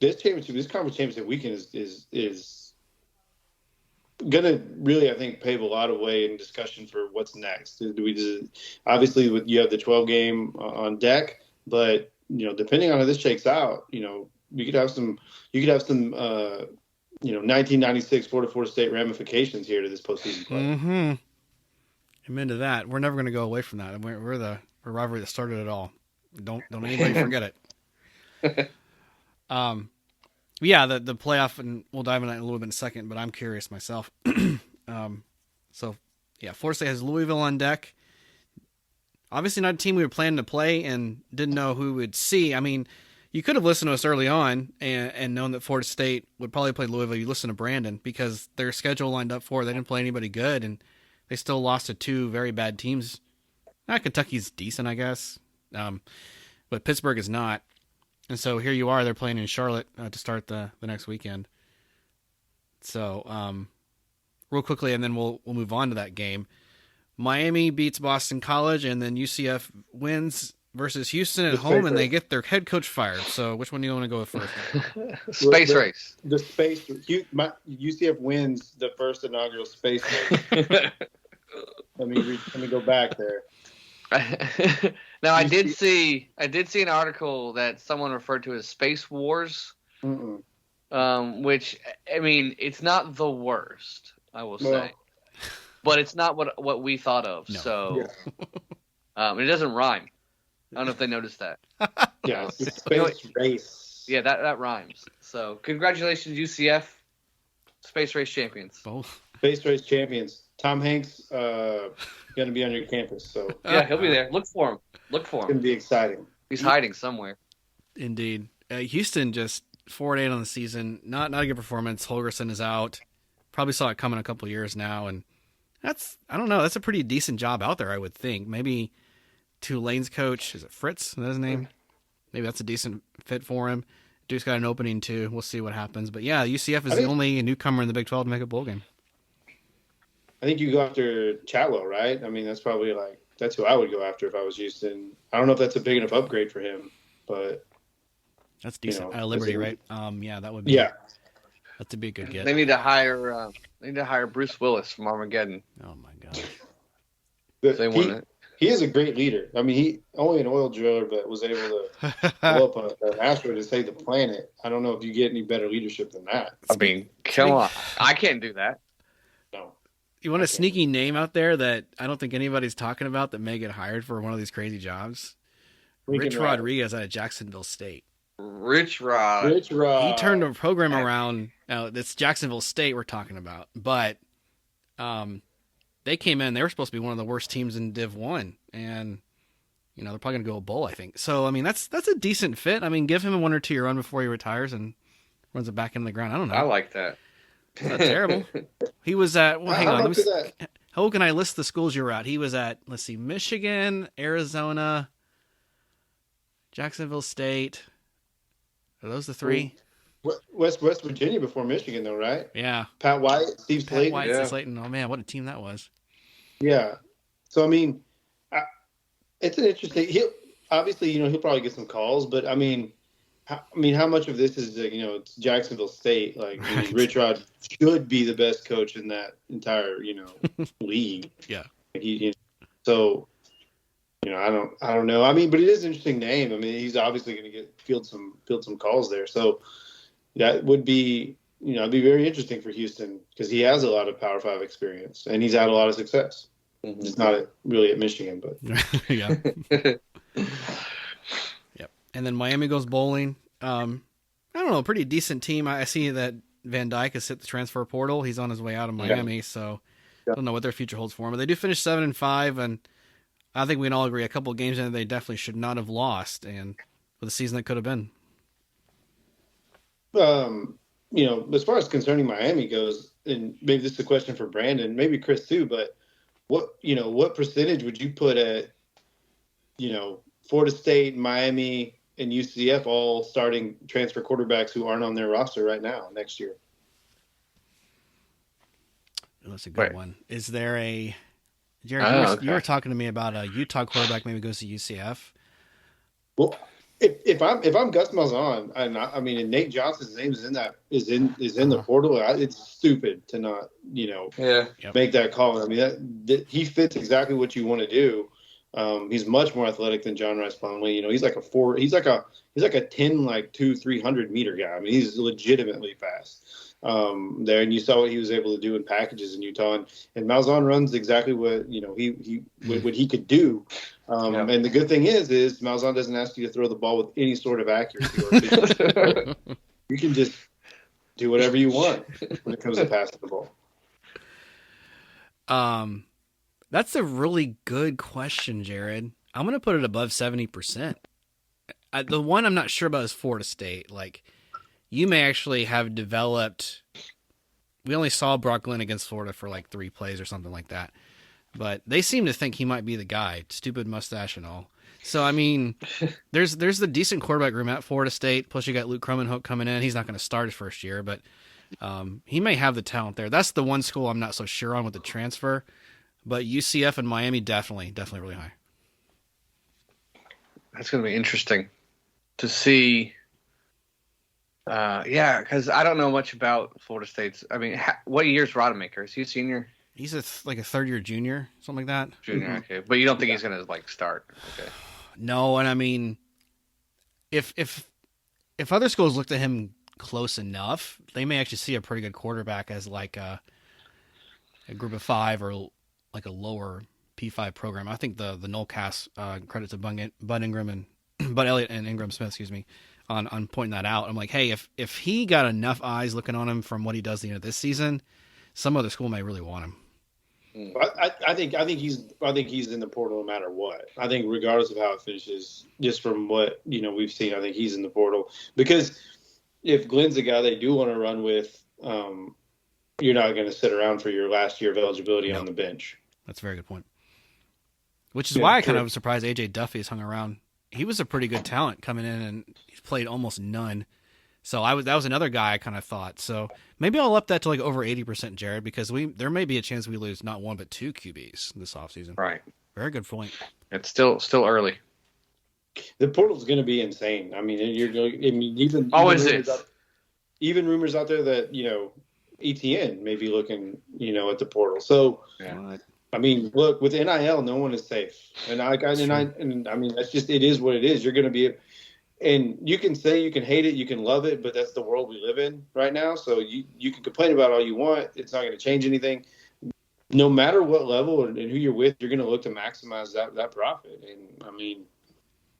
[SPEAKER 3] championship, this conference championship weekend is going to really, I think, pave a lot of way in discussion for what's next. Obviously, you have the 12 game on deck, but depending on how this shakes out, you could have some 1996 Florida State ramifications here to this postseason play.
[SPEAKER 1] Mm-hmm. I'm into that. We're never going to go away from that. We're the rivalry that started it all. Don't anybody forget it. Yeah, the playoff, and we'll dive into that in a little bit in a second, but I'm curious myself. So, yeah, Florida State has Louisville on deck. Obviously not a team we were planning to play and didn't know who we'd see. I mean, you could have listened to us early on and known that Florida State would probably play Louisville. You listen to Brandon because their schedule lined up for it. They didn't play anybody good, and they still lost to 2 very bad teams. Kentucky's decent, I guess, but Pittsburgh is not. And so here you are. They're playing in Charlotte to start the next weekend. So real quickly, and then we'll move on to that game. Miami beats Boston College, and then UCF wins versus Houston at home, and they get their head coach fired. So which one do you want to go with first?
[SPEAKER 2] Space race.
[SPEAKER 3] The space. UCF wins the first inaugural space race. Let me go back there.
[SPEAKER 2] Now I did see an article that someone referred to as Space Wars, which I mean it's not the worst, I will say, but it's not what we thought of. No. So it doesn't rhyme. I don't know if they noticed that.
[SPEAKER 3] Yeah, space race.
[SPEAKER 2] Yeah, that rhymes. So congratulations, UCF, space race champions.
[SPEAKER 1] Both
[SPEAKER 3] space race champions. Tom Hanks going to be on your campus, so
[SPEAKER 2] yeah, he'll be there. Look for him.
[SPEAKER 3] It's going to be exciting.
[SPEAKER 2] He's hiding somewhere.
[SPEAKER 1] Indeed. Houston just 4-8 on the season. Not a good performance. Holgerson is out. Probably saw it coming a couple years now, and I don't know. That's a pretty decent job out there, I would think. Maybe Tulane's coach, is it Fritz? Is that his name? Maybe that's a decent fit for him. Duke's got an opening too. We'll see what happens. But yeah, UCF is the only newcomer in the Big 12 to make a bowl game.
[SPEAKER 3] I think you go after Chatwell, right? I mean, that's probably that's who I would go after if I was Houston. I don't know if that's a big enough upgrade for him, but
[SPEAKER 1] that's decent. Liberty, right? Yeah, that would be.
[SPEAKER 3] Yeah,
[SPEAKER 1] that's a big good get.
[SPEAKER 2] They need to hire Bruce Willis from Armageddon.
[SPEAKER 1] Oh my god.
[SPEAKER 2] They want it.
[SPEAKER 3] He is a great leader. I mean, he only an oil driller, but was able to blow up an asteroid to save the planet. I don't know if you get any better leadership than that.
[SPEAKER 2] I mean, come on. I can't do that.
[SPEAKER 3] No.
[SPEAKER 1] You want a sneaky name out there that I don't think anybody's talking about that may get hired for one of these crazy jobs? Rich Rodriguez out of Jacksonville State.
[SPEAKER 2] Rich Rod.
[SPEAKER 1] He turned a program around. Now, it's Jacksonville State we're talking about, but they came in. They were supposed to be one of the worst teams in Div 1, and they're probably going to go a bowl, I think. So, I mean, that's a decent fit. I mean, give him a 1 or 2 year run before he retires and runs it back into the ground. I don't know.
[SPEAKER 2] I like that.
[SPEAKER 1] It's not terrible. He was at, well, hang
[SPEAKER 3] How
[SPEAKER 1] on.
[SPEAKER 3] much of that?
[SPEAKER 1] How can I list the schools you were at? He was at, let's see, Michigan, Arizona, Jacksonville State. Are those the 3?
[SPEAKER 3] West Virginia before Michigan, though, right?
[SPEAKER 1] Yeah.
[SPEAKER 3] Pat White, Steve Slayton.
[SPEAKER 1] Pat White, Steve Slayton. Oh, man, what a team that was.
[SPEAKER 3] Yeah. So, I mean, it's an interesting. Obviously, he'll probably get some calls, but I mean, how much of this is it's Jacksonville State? Like,
[SPEAKER 1] Right.
[SPEAKER 3] Rich Rod should be the best coach in that entire league.
[SPEAKER 1] Yeah.
[SPEAKER 3] So, I don't know. I mean, but it is an interesting name. I mean, he's obviously going to field some calls there. So that would be it'd be very interesting for Houston because he has a lot of Power 5 experience and he's had a lot of success.
[SPEAKER 2] Mm-hmm.
[SPEAKER 3] It's not really at Michigan, but
[SPEAKER 1] Yeah. Yep. And then Miami goes bowling. I don't know, pretty decent team. I see that Van Dyke has hit the transfer portal. He's on his way out of Miami, so I don't know what their future holds for him. But they do finish 7-5, and I think we can all agree a couple of games in they definitely should not have lost, and with a season that could have been.
[SPEAKER 3] As far as concerning Miami goes, and maybe this is a question for Brandon, maybe Chris too, but what percentage would you put at, Florida State, Miami, and UCF all starting transfer quarterbacks who aren't on their roster right now next year?
[SPEAKER 1] That's a good one. Is there a Jared? You were talking to me about a Utah quarterback maybe goes to UCF.
[SPEAKER 3] Well, if I'm Gus Malzahn, and Nate Johnson's name is in the portal, it's stupid to not make that call. I mean that he fits exactly what you want to do. He's much more athletic than John Rice Plumlee. He's like a 10 like 200-300 meter guy. I mean he's legitimately fast. There, and you saw what he was able to do in packages in Utah, and Malzahn runs exactly what what he could do. And the good thing is Malzahn doesn't ask you to throw the ball with any sort of accuracy or efficiency. You can just do whatever you want when it comes to passing the ball.
[SPEAKER 1] That's a really good question, Jared. I'm going to put it above 70%. The one I'm not sure about is Florida State. Like, you may actually have developed. We only saw Brock Glenn against Florida for like 3 plays or something like that. But they seem to think he might be the guy. Stupid mustache and all. So, I mean, there's the decent quarterback room at Florida State. Plus, you got Luke Cromenhoek coming in. He's not going to start his first year, but he may have the talent there. That's the one school I'm not so sure on with the transfer. But UCF and Miami definitely really high.
[SPEAKER 2] That's going to be interesting to see. Because I don't know much about Florida State's. I mean, what year's Rodemaker? Is he a senior?
[SPEAKER 1] He's like a third-year junior, something like that.
[SPEAKER 2] Junior, okay. But you don't think he's going to start? Okay.
[SPEAKER 1] No, and I mean, if other schools looked at him close enough, they may actually see a pretty good quarterback as like a group of 5 or like a lower P5 program. I think the Nolecast credit to Bud Ingram and Bud Elliott and Ingram Smith, excuse me, on pointing that out. I'm like, hey, if he got enough eyes looking on him from what he does the end of this season, some other school may really want him.
[SPEAKER 3] I think he's in the portal no matter what. I think regardless of how it finishes, just from what we've seen, I think he's in the portal because if Glenn's a guy they do want to run with, you're not going to sit around for your last year of eligibility on the bench.
[SPEAKER 1] That's a very good point. Which is why I kind of was surprised AJ Duffy has hung around. He was a pretty good talent coming in, and he's played almost none. So that was another guy I kind of thought. So maybe I'll up that to like over 80%, Jared, because there may be a chance we lose not 1 but 2 QBs this offseason.
[SPEAKER 2] Right.
[SPEAKER 1] Very good point.
[SPEAKER 2] It's still early.
[SPEAKER 3] The portal's going to be insane. I mean, even rumors out there that ETN may be looking at the portal. So.
[SPEAKER 2] Yeah.
[SPEAKER 3] I mean, look, with NIL, no one is safe, and I mean, that's just it is what it is. You're going to be, and you can say you can hate it, you can love it, but that's the world we live in right now. So you can complain about all you want; it's not going to change anything. No matter what level and who you're with, you're going to look to maximize that profit. And I mean,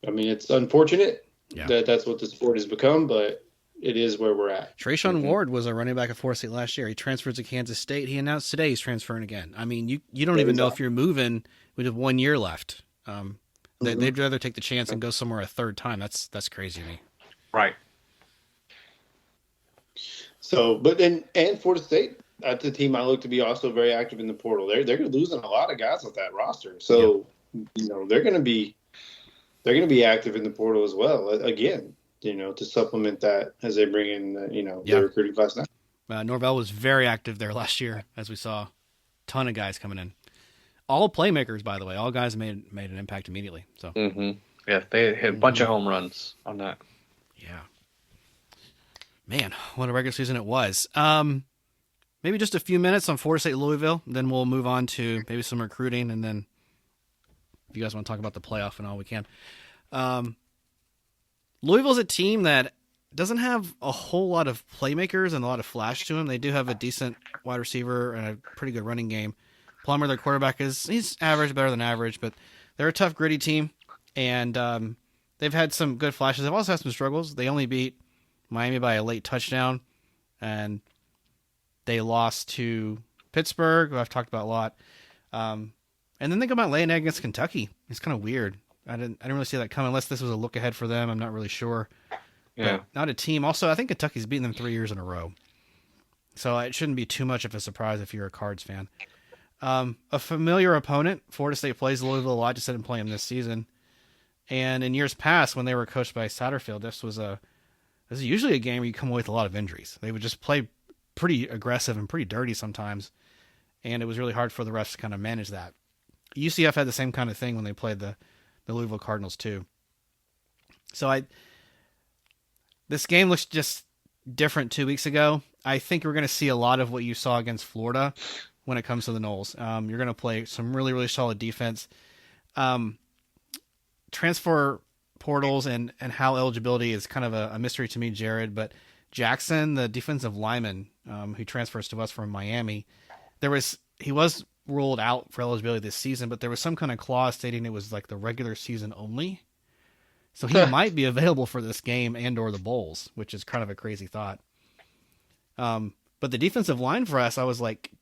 [SPEAKER 3] it's unfortunate that that's what the sport has become, but it is where we're at.
[SPEAKER 1] Trayshawn Ward was a running back at Florida State last year. He transferred to Kansas State. He announced today he's transferring again. I mean, you don't even know if you're moving with 1 year left. They'd rather take the chance and go somewhere a third time. That's crazy to me.
[SPEAKER 2] Right.
[SPEAKER 3] So, but then, and Florida State, that's a team I look to be also very active in the portal. They're losing a lot of guys with that roster. So, they're going to be active in the portal as well. Again, to supplement that as they bring in, their recruiting class now.
[SPEAKER 1] Norvell was very active there last year, as we saw. Ton of guys coming in. All playmakers, by the way. All guys made an impact immediately. So,
[SPEAKER 2] yeah, they hit a bunch of home runs on that.
[SPEAKER 1] Yeah. Man, what a regular season it was. Maybe just a few minutes on Florida State Louisville, then we'll move on to maybe some recruiting, and then if you guys want to talk about the playoff and all, we can. Louisville's a team that doesn't have a whole lot of playmakers and a lot of flash to them. They do have a decent wide receiver and a pretty good running game. Plummer, their quarterback, he's average, better than average, but they're a tough, gritty team, and they've had some good flashes. They've also had some struggles. They only beat Miami by a late touchdown, and they lost to Pittsburgh, who I've talked about a lot. And then they go about laying egg against Kentucky. It's kind of weird. I didn't really see that coming, unless this was a look ahead for them. I'm not really sure.
[SPEAKER 2] Yeah.
[SPEAKER 1] But not a team. Also, I think Kentucky's beaten them 3 years in a row. So it shouldn't be too much of a surprise if you're a Cards fan. A familiar opponent. Florida State plays Louisville a lot, just didn't play them this season. And in years past, when they were coached by Satterfield, this was usually a game where you come away with a lot of injuries. They would just play pretty aggressive and pretty dirty sometimes, and it was really hard for the refs to kind of manage that. UCF had the same kind of thing when they played the Louisville Cardinals too. So this game looks just different 2 weeks ago. I think we're going to see a lot of what you saw against Florida when it comes to the Noles. You're going to play some really, really solid defense. Transfer portals and how eligibility is kind of a mystery to me, Jarad, but Jackson, the defensive lineman who transfers to us from Miami, he was ruled out for eligibility this season, but there was some kind of clause stating it was like the regular season only. So he might be available for this game and or the bowls, which is kind of a crazy thought. But the defensive line for us, I was like,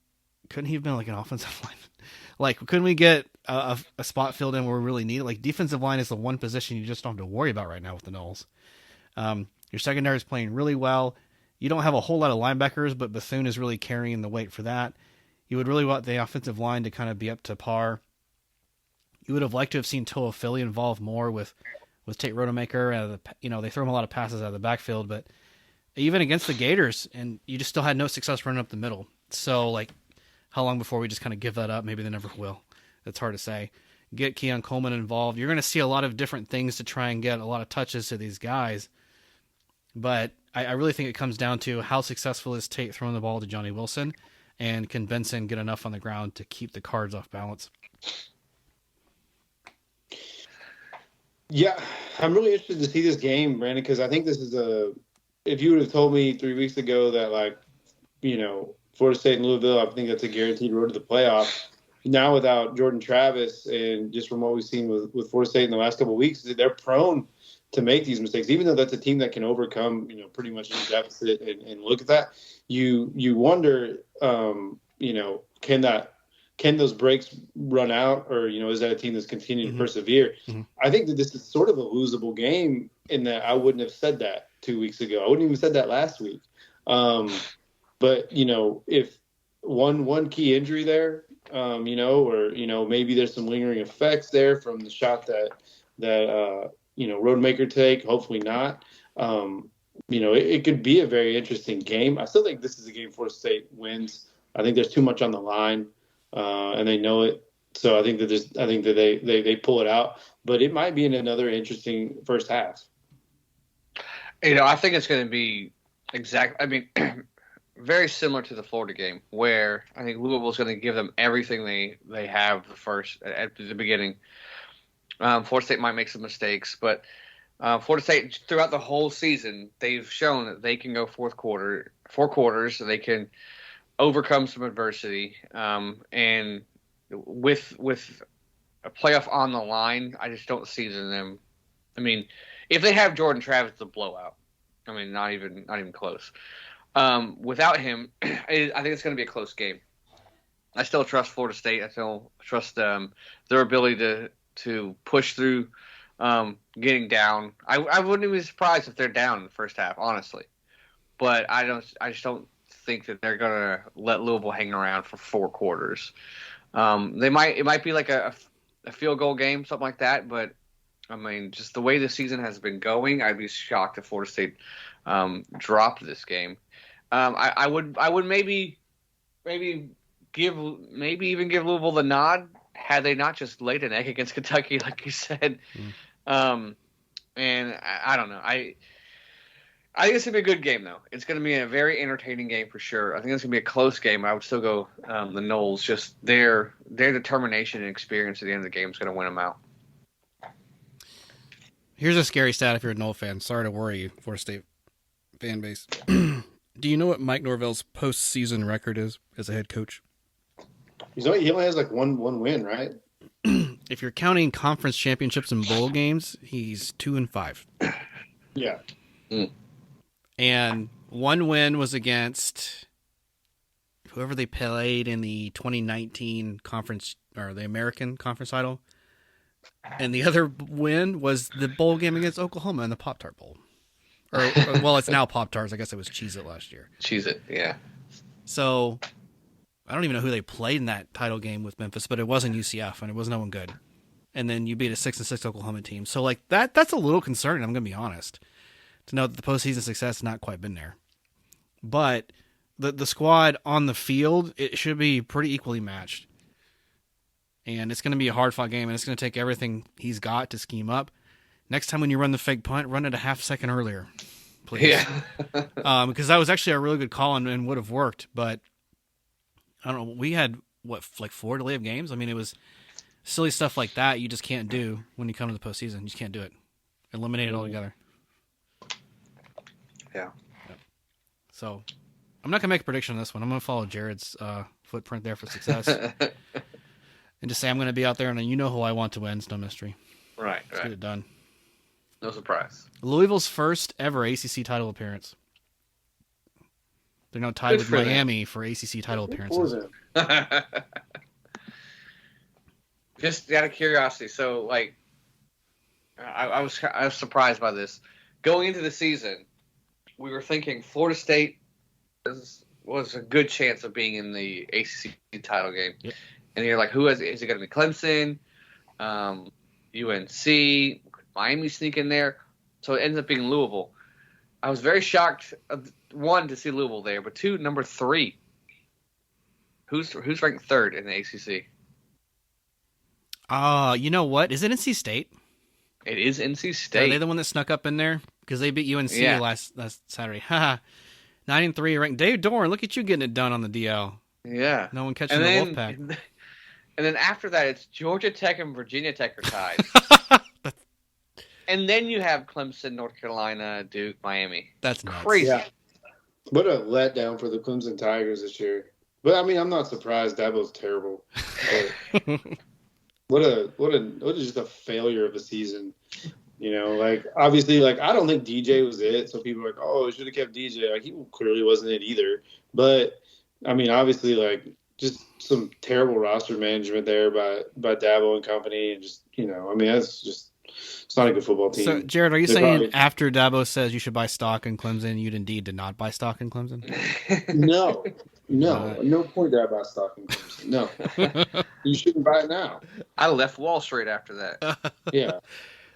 [SPEAKER 1] couldn't he have been like an offensive lineman? Like, couldn't we get a spot filled in where we really need it? Like, defensive line is the one position you just don't have to worry about right now with the Noles. Your secondary is playing really well. You don't have a whole lot of linebackers, but Bethune is really carrying the weight for that. You would really want the offensive line to kind of be up to par. You would have liked to have seen Toa Philly involved more with Tate Rodemaker. They throw him a lot of passes out of the backfield, but even against the Gators, and you just still had no success running up the middle. So, like, how long before we just kind of give that up? Maybe they never will. It's hard to say. Get Keon Coleman involved. You're going to see a lot of different things to try and get a lot of touches to these guys. But I really think it comes down to how successful is Tate throwing the ball to Johnny Wilson, and can Benson get enough on the ground to keep the Cards off balance?
[SPEAKER 3] Yeah, I'm really interested to see this game, Brandon, because I think this is if you would have told me 3 weeks ago that, like, Florida State and Louisville, I think that's a guaranteed road to the playoff. Now without Jordan Travis, and just from what we've seen with Florida State in the last couple of weeks, they're prone to make these mistakes. Even though that's a team that can overcome, pretty much any deficit and look at that, you wonder, can those breaks run out, or is that a team that's continuing to persevere? Mm-hmm. I think that this is sort of a losable game in that I wouldn't have said that 2 weeks ago. I wouldn't even said that last week. But if one key injury there, or maybe there's some lingering effects there from the shot that Rodemaker take. Hopefully not. It could be a very interesting game. I still think this is a game Florida State wins. I think there's too much on the line, and they know it. So I think that they pull it out. But it might be in another interesting first half.
[SPEAKER 2] I think it's going to be very similar to the Florida game, where I think Louisville's going to give them everything they have at the beginning. Florida State might make some mistakes, but Florida State throughout the whole season, they've shown that they can go four quarters, so they can overcome some adversity. And with a playoff on the line, I just don't see them. I mean, if they have Jordan Travis, it's a blowout. I mean, not even close. Without him, I think it's going to be a close game. I still trust Florida State. I still trust their ability to push through getting down. I wouldn't be surprised if they're down in the first half, honestly. But I just don't think that they're going to let Louisville hang around for 4 quarters. It might be like a field goal game, something like that. But I mean, just the way the season has been going, I'd be shocked if Florida State dropped this game. I would maybe even give Louisville the nod had they not just laid an egg against Kentucky, like you said. And I don't know. I think it's gonna be a good game though. It's gonna be a very entertaining game for sure. I think it's gonna be a close game. I would still go the Noles. Just their determination and experience at the end of the game is gonna win them out.
[SPEAKER 1] Here's a scary stat if you're a Nole fan. Sorry to worry you, Florida State fan base. Do you know what Mike Norvell's postseason record is as a head coach?
[SPEAKER 3] He only has like one win, right?
[SPEAKER 1] If you're counting conference championships and bowl games, he's 2-5.
[SPEAKER 3] Yeah.
[SPEAKER 1] And one win was against whoever they played in the 2019 conference or the American Conference title. And the other win was the bowl game against Oklahoma in the Pop-Tart Bowl. Or well, it's now Pop-Tarts. I guess it was Cheez-It last year.
[SPEAKER 2] Cheez-It, yeah.
[SPEAKER 1] So I don't even know who they played in that title game with Memphis, but it wasn't UCF, and it was no one good. And then you beat a 6-6 Oklahoma team. So like that's a little concerning, I'm going to be honest, to know that the postseason success has not quite been there. But the squad on the field, it should be pretty equally matched. And it's going to be a hard-fought game, and it's going to take everything he's got to scheme up. Next time when you run the fake punt, run it a half second earlier, please.
[SPEAKER 2] Yeah.
[SPEAKER 1] Because that was actually a really good call and would have worked. But I don't know. We had, like 4 delay of games? I mean, it was silly stuff like that you just can't do when you come to the postseason. You just can't do it. Eliminate it altogether.
[SPEAKER 2] Yeah.
[SPEAKER 1] So I'm not going to make a prediction on this one. I'm going to follow Jared's footprint there for success. And just say I'm going to be out there, and you know who I want to win. It's no mystery.
[SPEAKER 2] Right.
[SPEAKER 1] Let's get it done.
[SPEAKER 2] No surprise.
[SPEAKER 1] Louisville's first ever ACC title appearance. They're now tied with Miami for ACC title appearances.
[SPEAKER 2] Just out of curiosity, so like, I was surprised by this. Going into the season, we were thinking Florida State was a good chance of being in the ACC title game.
[SPEAKER 1] Yep.
[SPEAKER 2] And you're like, is it going to be Clemson, UNC, Miami sneak in there? So it ends up being Louisville. I was very shocked, 1, to see Louisville there, but 2, number 3. Who's ranked 3rd in the ACC?
[SPEAKER 1] You know what? Is it NC State?
[SPEAKER 2] It is NC State.
[SPEAKER 1] Are they the one that snuck up in there? Because they beat UNC last Saturday. Haha. 9-3 ranked. Dave Doran, look at you getting it done on the DL.
[SPEAKER 2] Yeah.
[SPEAKER 1] No one catching the Wolfpack.
[SPEAKER 2] And then after that, it's Georgia Tech and Virginia Tech are tied. And then you have Clemson, North Carolina, Duke, Miami.
[SPEAKER 1] That's nuts.
[SPEAKER 2] Crazy.
[SPEAKER 3] Yeah. What a letdown for the Clemson Tigers this year. But I mean, I'm not surprised. Dabo's terrible. What just a failure of a season. You know, like obviously, like I don't think DJ was it. So people are like, oh, should have kept DJ. Like he clearly wasn't it either. But I mean, obviously, like just some terrible roster management there by Dabo and company, and just I mean, that's just. It's not a good football team.
[SPEAKER 1] So, Jared, are you saying after Dabo says you should buy stock in Clemson, you'd indeed did not buy stock in Clemson?
[SPEAKER 3] No point to buy stock in Clemson. No, you shouldn't buy it now.
[SPEAKER 2] I left Wall Street after that.
[SPEAKER 3] Yeah,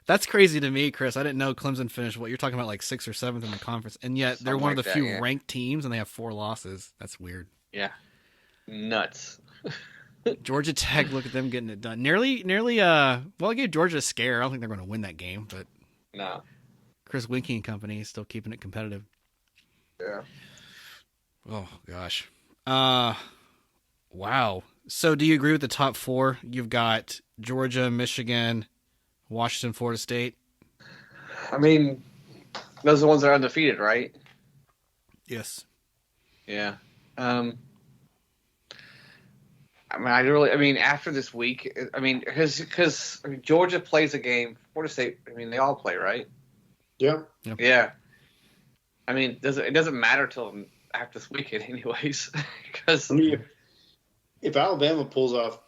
[SPEAKER 1] that's crazy to me, Chris. I didn't know Clemson finished what you're talking about, like 6th or 7th in the conference, and yet they're one of the few ranked teams, and they have 4 losses. That's weird.
[SPEAKER 2] Yeah, nuts.
[SPEAKER 1] Georgia Tech, look at them getting it done. Nearly, I gave Georgia a scare. I don't think they're going to win that game, but
[SPEAKER 2] no.
[SPEAKER 1] Chris Winkie and company is still keeping it competitive.
[SPEAKER 2] Yeah.
[SPEAKER 1] Oh, gosh. Wow. So do you agree with the top 4? You've got Georgia, Michigan, Washington, Florida State.
[SPEAKER 2] I mean, those are the ones that are undefeated, right?
[SPEAKER 1] Yes.
[SPEAKER 2] Yeah. After this week, because Georgia plays a game, Florida State, they all play, right?
[SPEAKER 3] Yeah.
[SPEAKER 2] Yeah. I mean, it doesn't matter till after this weekend, anyways. Because
[SPEAKER 3] I mean, if Alabama pulls off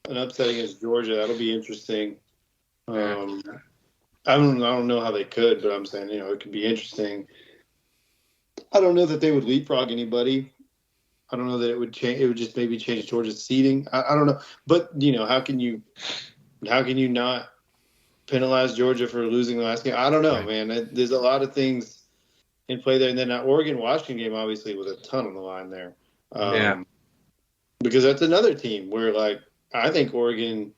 [SPEAKER 3] an upset against Georgia, that'll be interesting. I don't know how they could, but I'm saying, it could be interesting. I don't know that they would leapfrog anybody. I don't know that it would change. It would just maybe change Georgia's seeding. I don't know, but how can you not penalize Georgia for losing the last game? I don't know, man. There's a lot of things in play there, and then that Oregon-Washington game obviously was a ton on the line there. Because that's another team where, like, I think Oregon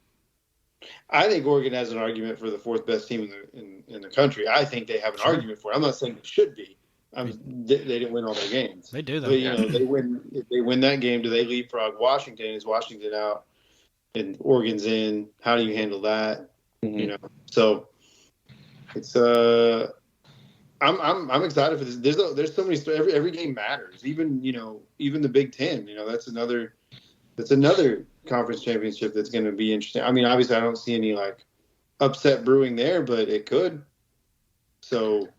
[SPEAKER 3] has an argument for the fourth best team in the country. I think they have an argument for it. I'm not saying they should be. They didn't win all their games.
[SPEAKER 1] They do, though.
[SPEAKER 3] But, they win. If they win that game, do they leapfrog Washington? Is Washington out and Oregon's in? How do you handle that?
[SPEAKER 2] Mm-hmm.
[SPEAKER 3] So it's I'm excited for this. There's so many. Every game matters. Even the Big Ten. That's another conference championship that's going to be interesting. I mean, obviously, I don't see any like upset brewing there, but it could. So,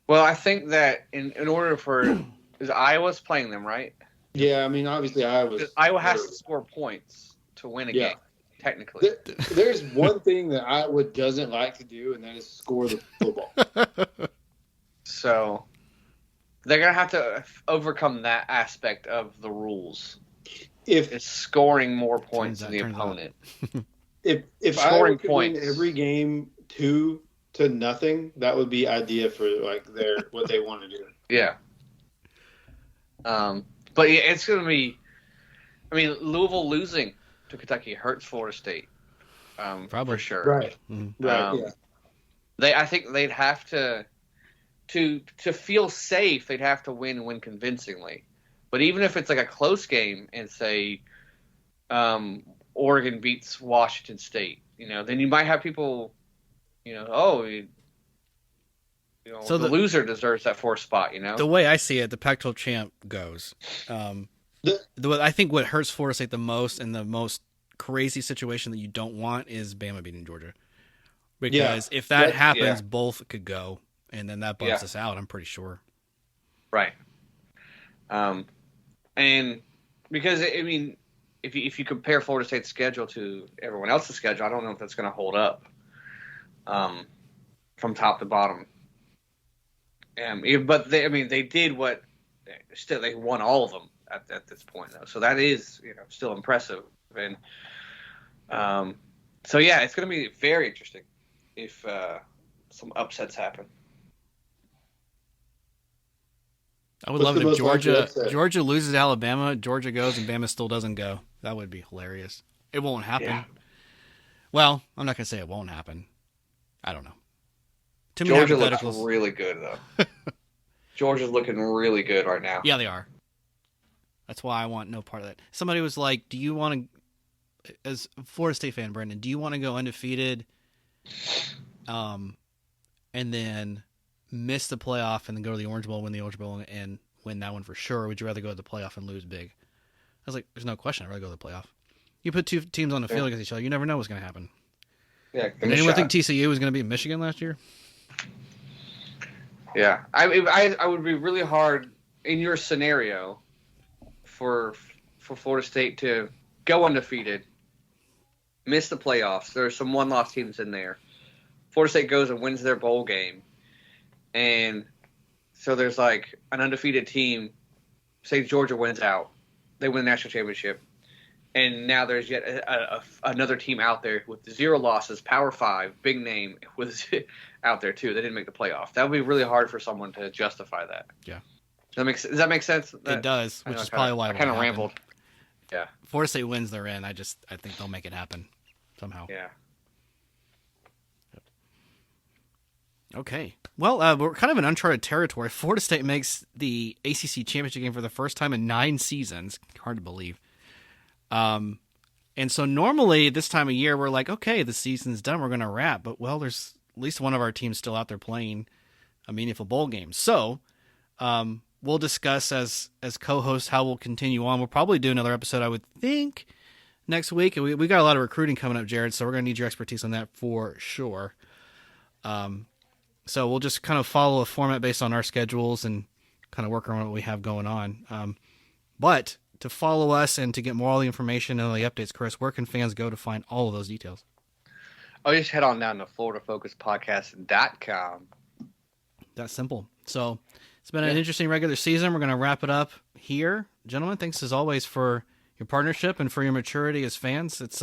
[SPEAKER 2] well, I think that in order for is Iowa's playing them, right?
[SPEAKER 3] Yeah, I mean, obviously,
[SPEAKER 2] Iowa has to score points to win a game. Technically,
[SPEAKER 3] there's one thing that Iowa doesn't like to do, and that is score the football.
[SPEAKER 2] So they're gonna have to overcome that aspect of the rules. If it's scoring more points than the opponent.
[SPEAKER 3] If Iowa could win every game 2-0, that would be ideal for like what they want to do.
[SPEAKER 2] Yeah. But yeah, it's gonna be. I mean, Louisville losing to Kentucky hurts Florida State.
[SPEAKER 1] Probably
[SPEAKER 2] for sure.
[SPEAKER 3] Right.
[SPEAKER 2] Right. I think they'd have to feel safe. They'd have to win convincingly. But even if it's like a close game and say Oregon beats Washington State, then you might have people, so the loser deserves that fourth spot.
[SPEAKER 1] The way I see it, the Pac-12 champ goes. I think what hurts Florida State the most and the most crazy situation that you don't want is Bama beating Georgia. Because if that happens, both could go, and then that bumps us out, I'm pretty sure.
[SPEAKER 2] Right. And because, I mean, if you compare Florida State's schedule to everyone else's schedule, I don't know if that's going to hold up from top to bottom. But they did what – still they won all of them at this point, though. So that is, still impressive. And so, yeah, it's going to be very interesting if some upsets happen.
[SPEAKER 1] I would love it if Georgia loses to Alabama, Georgia goes, and Bama still doesn't go. That would be hilarious. It won't happen.
[SPEAKER 2] Yeah.
[SPEAKER 1] Well, I'm not going to say it won't happen. I don't know.
[SPEAKER 2] Georgia looks really good, though. Georgia's looking really good right now.
[SPEAKER 1] Yeah, they are. That's why I want no part of that. Somebody was like, do you want to, as a Florida State fan, Brendan, do you want to go undefeated and then miss the playoff and then go to the Orange Bowl, win the Orange Bowl, and win that one for sure? Or would you rather go to the playoff and lose big? I was like, there's no question. I'd rather go to the playoff. You put two teams on the field against each other, you never know what's going to happen.
[SPEAKER 2] Yeah.
[SPEAKER 1] Did anyone think TCU was going to be in Michigan last year?
[SPEAKER 2] Yeah. I would be really hard in your scenario for Florida State to go undefeated, miss the playoffs. There are some one-loss teams in there. Florida State goes and wins their bowl game. And so there's like an undefeated team. Say Georgia wins out. They win the national championship. And now there's yet another team out there with 0 losses, Power 5, big name, was out there too. They didn't make the playoff. That would be really hard for someone to justify that.
[SPEAKER 1] Yeah.
[SPEAKER 2] Does that make sense?
[SPEAKER 1] It does, which is probably why
[SPEAKER 2] I kind of rambled. Yeah.
[SPEAKER 1] Florida State wins, they're in. I think they'll make it happen somehow.
[SPEAKER 2] Yeah.
[SPEAKER 1] Okay. Well, we're kind of in uncharted territory. Florida State makes the ACC championship game for the first time in 9 seasons. Hard to believe. And so normally this time of year, we're like, okay, the season's done. We're going to wrap. But, well, there's at least one of our teams still out there playing a meaningful bowl game. So we'll discuss as co-hosts how we'll continue on. We'll probably do another episode, I would think, next week. And we got a lot of recruiting coming up, Jarad, so we're going to need your expertise on that for sure. So we'll just kind of follow a format based on our schedules and kind of work around what we have going on. But to follow us and to get more all the information and all the updates, Chris, where can fans go to find all of those details?
[SPEAKER 2] Oh, just head on down to FloridaFocusPodcast.com.
[SPEAKER 1] That's simple. So it's been an interesting regular season. We're going to wrap it up here. Gentlemen, thanks as always for your partnership and for your maturity as fans. It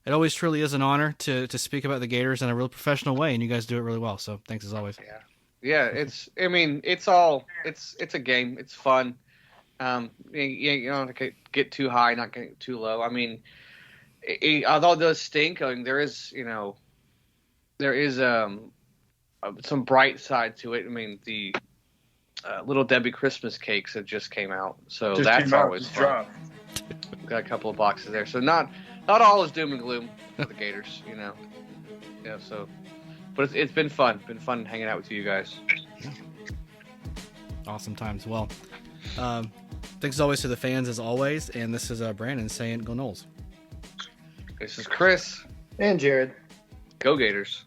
[SPEAKER 1] always truly is an honor to speak about the Gators in a real professional way, and you guys do it really well. So thanks as always.
[SPEAKER 2] Yeah. It's a game. It's fun. You don't have to get too high, not get too low. I mean, although it does stink, I mean, there is some bright side to it. I mean, the Little Debbie Christmas cakes that just came out, so that's always fun. Got a couple of boxes there, so not all is doom and gloom for the Gators, Yeah, so, but it's been fun. Been fun hanging out with you guys.
[SPEAKER 1] Awesome times. Well, thanks as always to the fans as always, and this is Brandon saying, "Go Noles."
[SPEAKER 2] This is Chris
[SPEAKER 3] and Jared.
[SPEAKER 2] Go Gators.